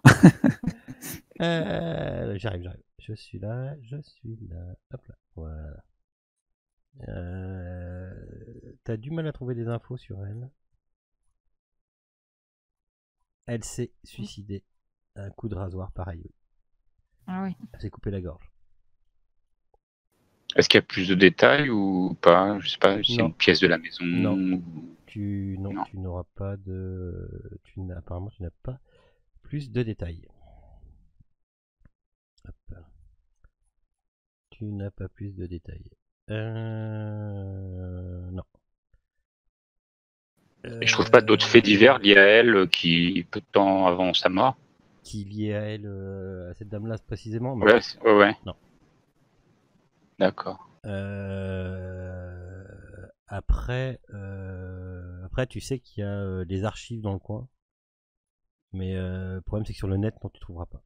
J'arrive. Je suis là. Hop là, voilà. T'as du mal à trouver des infos sur elle. Elle s'est suicidée. Un coup de rasoir, pareil. Ah oui. Elle s'est coupé la gorge. Est-ce qu'il y a plus de détails ou pas? Je sais pas, si c'est une pièce de la maison. Non. Tu n'auras pas de. Apparemment, tu n'as pas plus de détails. Hop. Tu n'as pas plus de détails. Non. Et je trouve pas d'autres faits divers liés à elle qui, peu de temps avant sa mort. Qui liés à elle, à cette dame-là précisément? Non. Ouais. Non. D'accord. Après, tu sais qu'il y a des archives dans le coin. Mais le problème, c'est que sur le net, non, tu trouveras pas.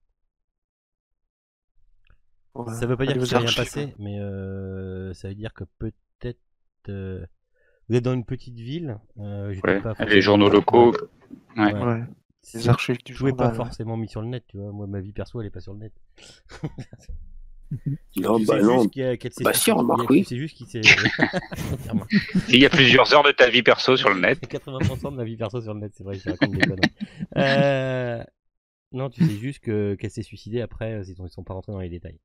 Ouais, ça veut pas dire qu'il s'est rien passé, mais ça veut dire que peut-être vous êtes dans une petite ville. Les journaux locaux. Ouais. Les archives du journal. Tout est pas forcément mis sur le net, tu vois. Moi, ma vie perso, elle est pas sur le net. Non, non. Bah si, remarque, oui. C'est juste qu'il s'est. Il y a plusieurs heures de ta vie perso sur le net. 80% de ma vie perso sur le net, c'est vrai, je raconte des conneries. Non, tu sais juste qu'elle s'est suicidée après, ils sont pas rentrés dans les détails.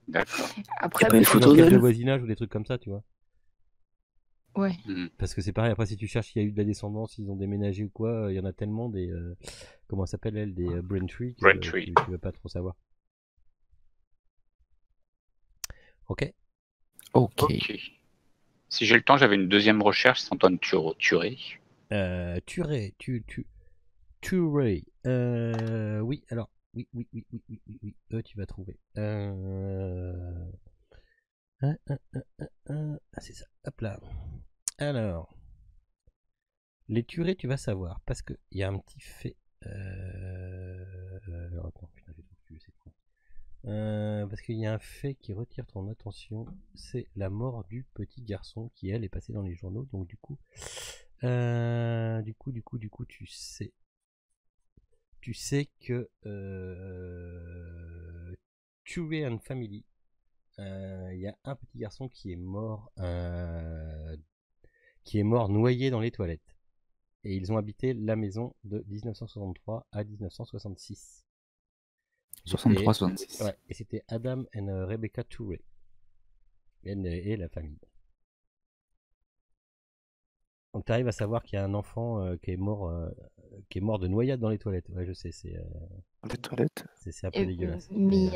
D'accord. Après, pas une photo de voisinage ou des trucs comme ça, tu vois. Ouais. Parce que c'est pareil, après si tu cherches s'il y a eu de la descendance, ils ont déménagé ou quoi, il y en a tellement des... comment s'appelle elle? Des Braintree que tu vas pas trop savoir. Ok. Si j'ai le temps, j'avais une deuxième recherche, c'est Antoine Turé. Turé. Oui, alors... Oui. Tu vas trouver. C'est ça. Hop là. Alors. Les Turés, tu vas savoir. Parce qu'il y a un petit fait. Attends, putain, j'ai tout vu, c'est quoi. Parce qu'il y a un fait qui retire ton attention. C'est la mort du petit garçon qui, elle, est passée dans les journaux. Donc, du coup, tu sais que Turé and Family, il y a un petit garçon qui est mort noyé dans les toilettes. Et ils ont habité la maison de 1963 à 1966. 63-66. Ouais, et c'était Adam et Rebecca Turé. Et la famille. Donc tu arrives à savoir qu'il y a un enfant qui est mort de noyade dans les toilettes. Ouais, je sais, c'est... Les toilettes. C'est un peu dégueulasse. Mais...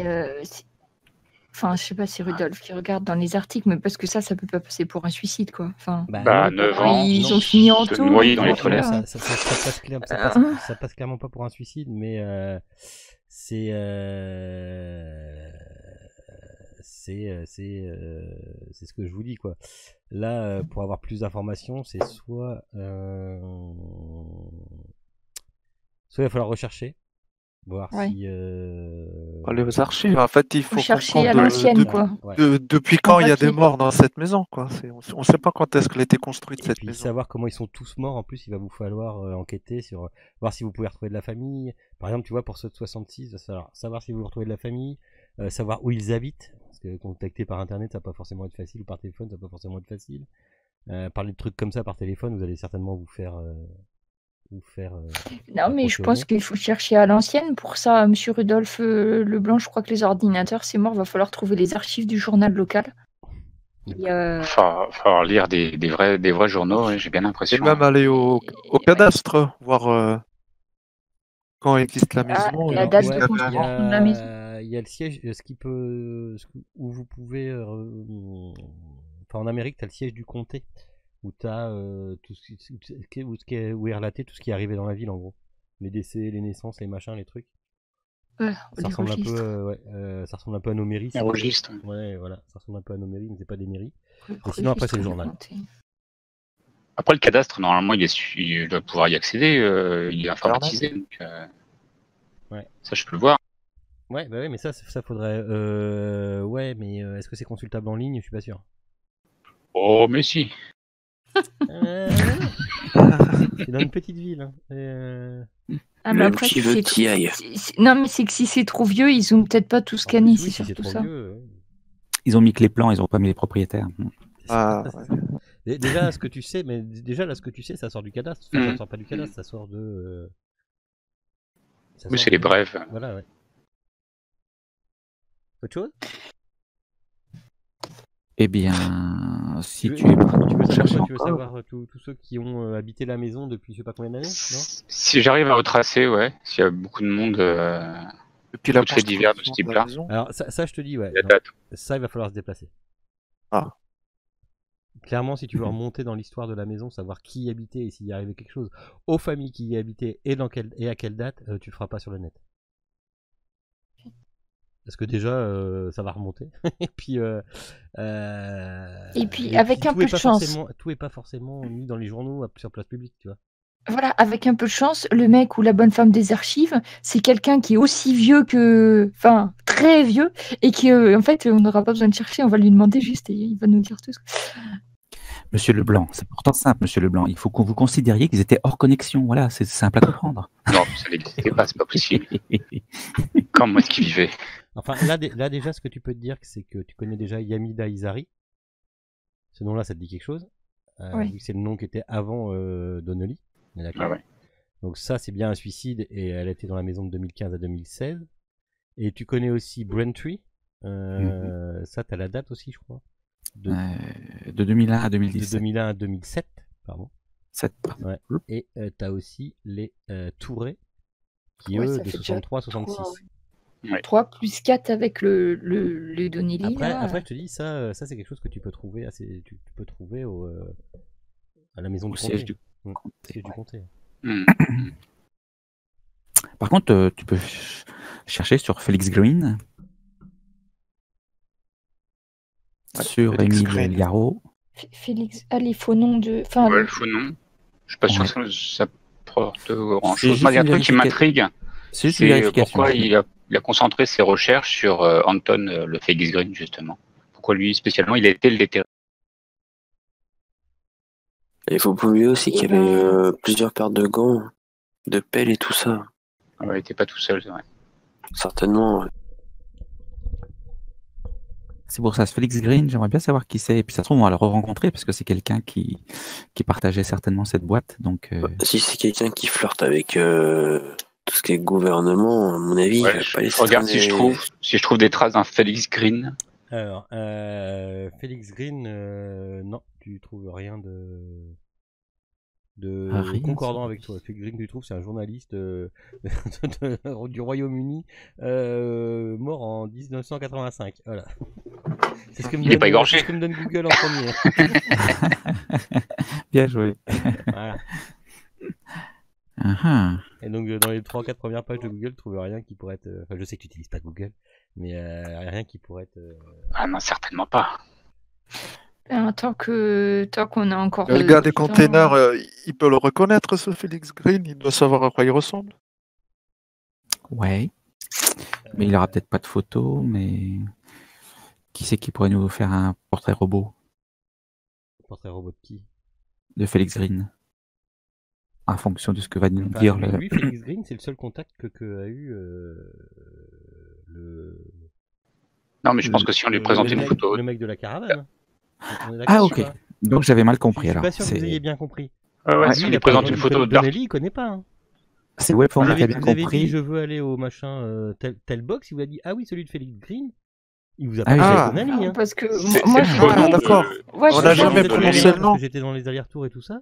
Enfin, je sais pas si Rudolf qui regarde dans les articles, mais parce que ça peut pas passer pour un suicide, quoi. Enfin, 9 ans, ils ont fini en se noyer dans les toilettes. Ça passe clairement pas pour un suicide, mais c'est ce que je vous dis, quoi. Là, pour avoir plus d'informations, c'est soit il va falloir rechercher, voir si les archives, en fait, il faut chercher à l'ancienne, quoi. Depuis quand il y a des morts dans cette maison, quoi. On sait pas quand est-ce qu'elle a été construite, cette maison. Savoir comment ils sont tous morts, en plus, il va vous falloir enquêter sur voir si vous pouvez retrouver de la famille. Par exemple, tu vois, pour ceux de 66, il va falloir savoir si vous retrouvez de la famille, savoir où ils habitent, parce que contacter par internet, ça va pas forcément être facile, ou par téléphone, ça va pas forcément être facile. Parler de trucs comme ça par téléphone, vous allez certainement vous faire non, mais je pense qu'il faut chercher à l'ancienne. Pour ça, Monsieur Rudolf Leblanc, je crois que les ordinateurs, c'est mort. Va falloir trouver les archives du journal local. Il va falloir lire des vrais journaux, j'ai bien l'impression. Et même aller au cadastre, voir quand existe la maison. La date de construction de la maison. Il y a le siège, où vous pouvez... en Amérique, tu as le siège du comté. Où tu as où est relaté tout ce qui est arrivé dans la ville, en gros. Les décès, les naissances, les machins, les trucs. Ouais, ça ressemble un peu à nos mairies. Les registres. Ouais, voilà. Ça ressemble un peu à nos mairies, mais c'est pas des mairies. Et sinon, après, c'est le journal. Après, le cadastre, normalement, il doit pouvoir y accéder. Il est informatisé. Donc, ça, je peux le voir. Ouais, bah ouais, mais ça faudrait. Ouais, mais est-ce que c'est consultable en ligne? Je suis pas sûr. Oh, mais si. C'est dans une petite ville. Hein. Ah, mais après, qui veut qui aille. Non, mais c'est que si c'est trop vieux, ils ont peut-être pas tout scanné, c'est surtout ça. Ils ont mis que les plans, ils ont pas mis les propriétaires. Ah, ouais. Déjà, ce que tu sais, ça sort du cadastre. Ça sort pas du cadastre, ça sort de. Oui, c'est les brèves. Voilà, ouais. Autre chose? Eh bien, si tu veux savoir tous ceux qui ont habité la maison depuis je sais pas combien d'années, non? Si j'arrive à retracer, ouais, s'il y a beaucoup de monde Depuis la faits divers de ce type-là. Alors ça je te dis, ouais. La date. Ça, il va falloir se déplacer. Ah. Clairement, si tu veux remonter dans l'histoire de la maison, savoir qui y habitait et s'il y arrivait quelque chose aux familles qui y habitaient et à quelle date, tu le feras pas sur le net. Parce que déjà, ça va remonter. et puis avec un peu de chance. Tout est pas forcément mis dans les journaux sur place publique, tu vois. Voilà, avec un peu de chance, le mec ou la bonne femme des archives, c'est quelqu'un qui est aussi vieux que... Enfin, très vieux, et qui, en fait, on n'aura pas besoin de chercher, on va lui demander juste et il va nous dire tout. Monsieur Leblanc, c'est pourtant simple, Monsieur Leblanc. Il faut que vous considériez qu'ils étaient hors connexion. Voilà, c'est simple à comprendre. Non, ça n'existait pas, c'est pas possible. Comment est-ce qu'ils vivaient? Enfin, là déjà, ce que tu peux te dire, c'est que tu connais déjà Yamida Izari. Ce nom-là, ça te dit quelque chose? Oui. Vu que c'est le nom qui était avant Donnelly. Ah ouais. Donc ça, c'est bien un suicide et elle était dans la maison de 2015 à 2016. Et tu connais aussi Braintree. Ça, t'as la date aussi, je crois. De 2001 à 2017. De 2001 à 2007, pardon. 7. Ouais. Et t'as aussi les Touré, qui eux, de 63-66. Ouais. 3 plus 4 avec le Donnelly. Après, je te dis, ça c'est quelque chose que tu peux trouver, tu peux trouver à la maison du siège comté. Du comté. Par contre, tu peux chercher sur Félix Green. Sur Émile Liaro. Félix, les faux noms de. Ouais, le faux nom. Je suis pas sûr que ça porte grand chose. Il y a un truc qui m'intrigue. C'est juste une vérification. Pourquoi il a concentré ses recherches sur Anton, le Félix Green, justement. Pourquoi lui, spécialement, il a été le déterré. Il faut pas oublier aussi qu'il y avait plusieurs paires de gants, de pelles et tout ça. Ouais, il était pas tout seul, c'est vrai. Certainement. C'est pour ça, ce Félix Green, j'aimerais bien savoir qui c'est. Et puis ça se trouve, on va le re-rencontrer parce que c'est quelqu'un qui partageait certainement cette boîte. Donc, si c'est quelqu'un qui flirte avec tout ce qui est gouvernement, à mon avis, ouais, il va pas laisser regarde traîner... si je trouve des traces d'un Félix Green. Alors, Félix Green, non, tu trouves rien de concordant avec toi. Félix Green, tu trouves, c'est un journaliste du Royaume-Uni mort en 1985. Voilà. C'est ce que Il n'est pas égorgé. C'est ce que me donne Google en premier. Bien joué. Voilà. Et donc dans les 3-4 premières pages de Google, tu trouves rien qui pourrait être. Enfin, je sais que tu n'utilises pas Google, mais rien qui pourrait être. Ah non, certainement pas. Tant qu'on a encore. Le gars des containers, il peut le reconnaître, ce Félix Green. Il doit savoir à quoi il ressemble. Ouais. Mais il aura peut-être pas de photo, mais qui c'est qui pourrait nous faire un portrait robot? Portrait robot de qui? De Félix Green. En fonction de ce que va nous dire le. Lui, Félix Green, c'est le seul contact que a eu le. Non, mais je pense que si on lui présentait une photo. Le mec de la caravane. Ah, ok. Donc j'avais mal compris alors. Je suis pas sûr que vous ayez bien compris. Ouais, si on lui présente une photo de Donnelly, il connaît pas. Hein. C'est Webformer qui a bien compris. Vous avez dit, compris. je veux aller au machin tel box, il vous a dit, ah oui, celui de Félix Green. Il vous a pas dit Donnelly. Hein. Parce que moi, d'accord. On n'a jamais prononcé le nom. J'étais dans les allers-retours et tout ça.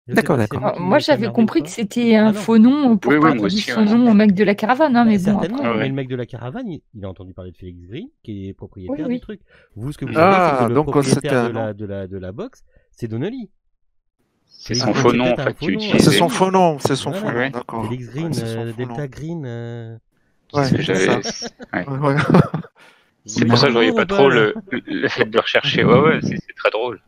D'accord, d'accord. Moi, j'avais compris que c'était un faux nom pour pas qu'il dise son nom au mec de la caravane. Hein, mais bon, certainement, mais le mec de la caravane, il a entendu parler de Félix Green, qui est propriétaire du truc. Vous, ce que vous savez, c'est que le propriétaire de la box, c'est Donnelly. C'est son faux nom, en fait. C'est son faux nom, c'est son faux nom, d'accord. Félix Green, Delta Green. Ouais. C'est pour ça que je voyais pas trop le fait de le rechercher. Ouais, c'est très drôle.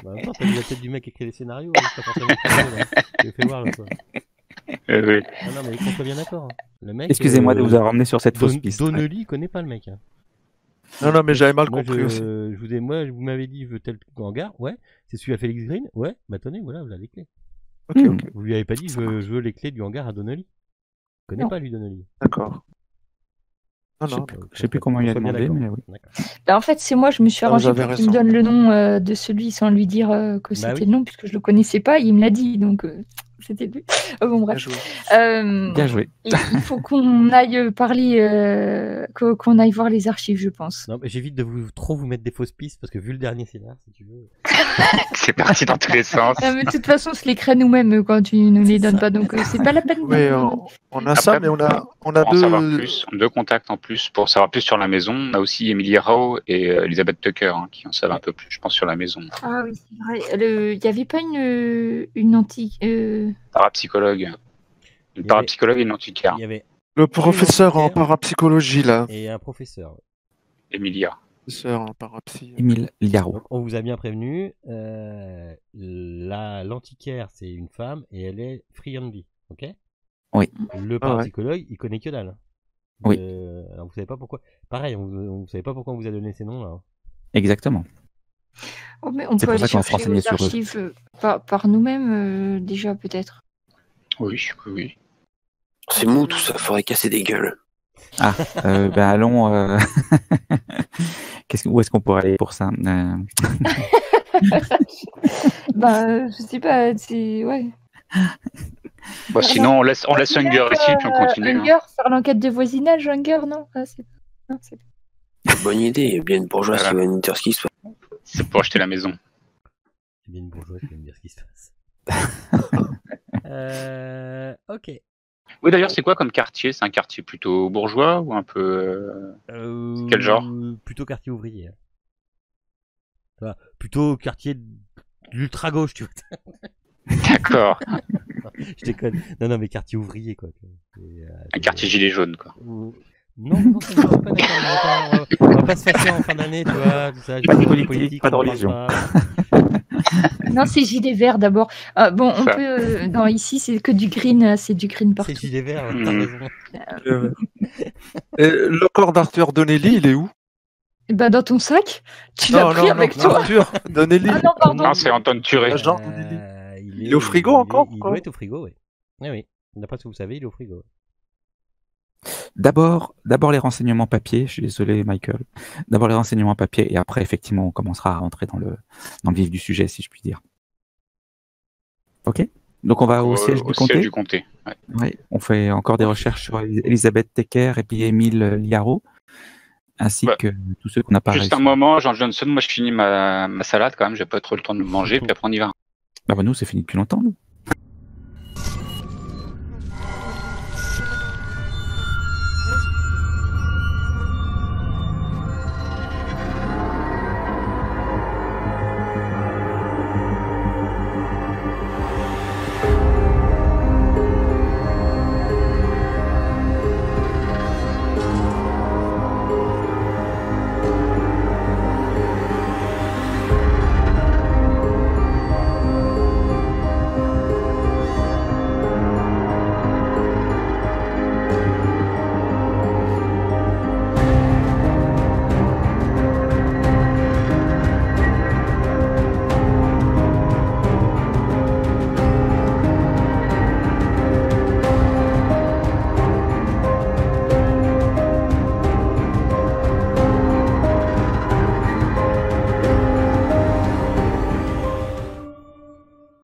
En même temps, t'as vu la tête du mec qui écrit les scénarios, c'est pas forcément très drôle. Tu le fais voir, quoi. Oui. Ah non, mais qu'on soit bien d'accord. Le mec. Excusez-moi de vous avoir ramené sur cette fausse piste. Donnelly connaît pas le mec. Hein. Non, mais j'avais mal Moi, compris aussi. Vous m'avez dit, je veux tel hangar. Ouais. C'est celui à Félix Green. Ouais. Bah, tenez, voilà les clés. Ok, ok. Vous lui avez pas dit, je veux les clés du hangar à Donnelly. Il connaît pas, lui, Donnelly. D'accord. Je sais plus comment il a demandé, mais oui. Bah, en fait, c'est moi, je me suis arrangé pour qu'il me donne le nom de celui sans lui dire que c'était le nom, puisque je le connaissais pas. Il me l'a dit, donc c'était lui. Bon, bref. Bien joué. Il faut qu'on aille parler, qu'on aille voir les archives, je pense. Non, mais j'évite de vous mettre des fausses pistes, parce que vu le dernier scénar, si tu veux. C'est parti dans tous les sens. Mais de toute façon, on se les crée nous-mêmes quand tu nous les donnes pas, donc c'est pas la peine. Oui, on a ça, mais on a deux contacts en plus pour savoir plus sur la maison. On a aussi Emily Rao et Elizabeth Tucker qui en savent un peu plus, je pense, sur la maison. Ah oui, c'est vrai. Il n'y avait pas une antique. Parapsychologue. Une parapsychologue et une antiquaire. Il y avait le professeur en parapsychologie, là. Et un professeur. Emilia. Professeur en parapsy. Émile Liaro. On vous a bien prévenu. L'antiquaire, c'est une femme et elle est free and be. Ok. Oui. Le parapsychologue, il connaît que dalle. Oui. Alors vous savez pas pourquoi. Pareil, vous savez pas pourquoi on vous a donné ces noms là. Exactement. Oh, mais on peut aller chercher les archives par nous-mêmes déjà peut-être. Oui. C'est mou tout ça, faudrait casser des gueules. Ah, allons. Où est-ce qu'on pourrait aller pour ça je sais pas, c'est ouais. Bon, sinon on laisse Hunger ici puis on continue. Hunger, faire l'enquête de voisinage, Hunger, non, c'est... Bonne idée, il y a bien une bourgeoise qui va nous dire ce qui se passe. C'est pour acheter la maison. Il y a une bourgeoise qui va me dire ce qui se passe. Ok. Oui, d'ailleurs, c'est quoi comme quartier? C'est un quartier plutôt bourgeois ou un peu... quel genre? Plutôt quartier ouvrier. Enfin, plutôt quartier de l'ultra-gauche, tu vois. D'accord. Je déconne. Non, mais quartier ouvrier, quoi. Un quartier gilet jaune, quoi. Non, on va pas se fâcher en fin d'année, tu vois, tout ça. Pas de politique, pas de religion. Non, c'est gilet vert d'abord. Bon, on peut. Non, ici, c'est que du green, c'est du green partout. C'est gilet vert, t'as raison. Et le corps d'Arthur Donnelly, il est où? Bah, dans ton sac. Tu l'as pris avec toi. Arthur Donnelly. Ah non, pardon. Non, c'est Anton Turé. Il est au frigo encore? Il doit être au frigo, oui. Oui. D'après ce que vous savez, il est au frigo. D'abord les renseignements papier, je suis désolé Michael. D'abord les renseignements papier et après effectivement on commencera à rentrer dans le vif du sujet si je puis dire. Ok. Donc on va au siège du comté. Du comté. Ouais. On fait encore des recherches sur Elizabeth Tucker et puis Émile Liaro ainsi que tous ceux qu'on n'a pas réussi. Juste un moment, Jean Johnson, moi je finis ma salade quand même, j'ai pas trop le temps de manger puis après on y va. Bah nous c'est fini depuis longtemps nous.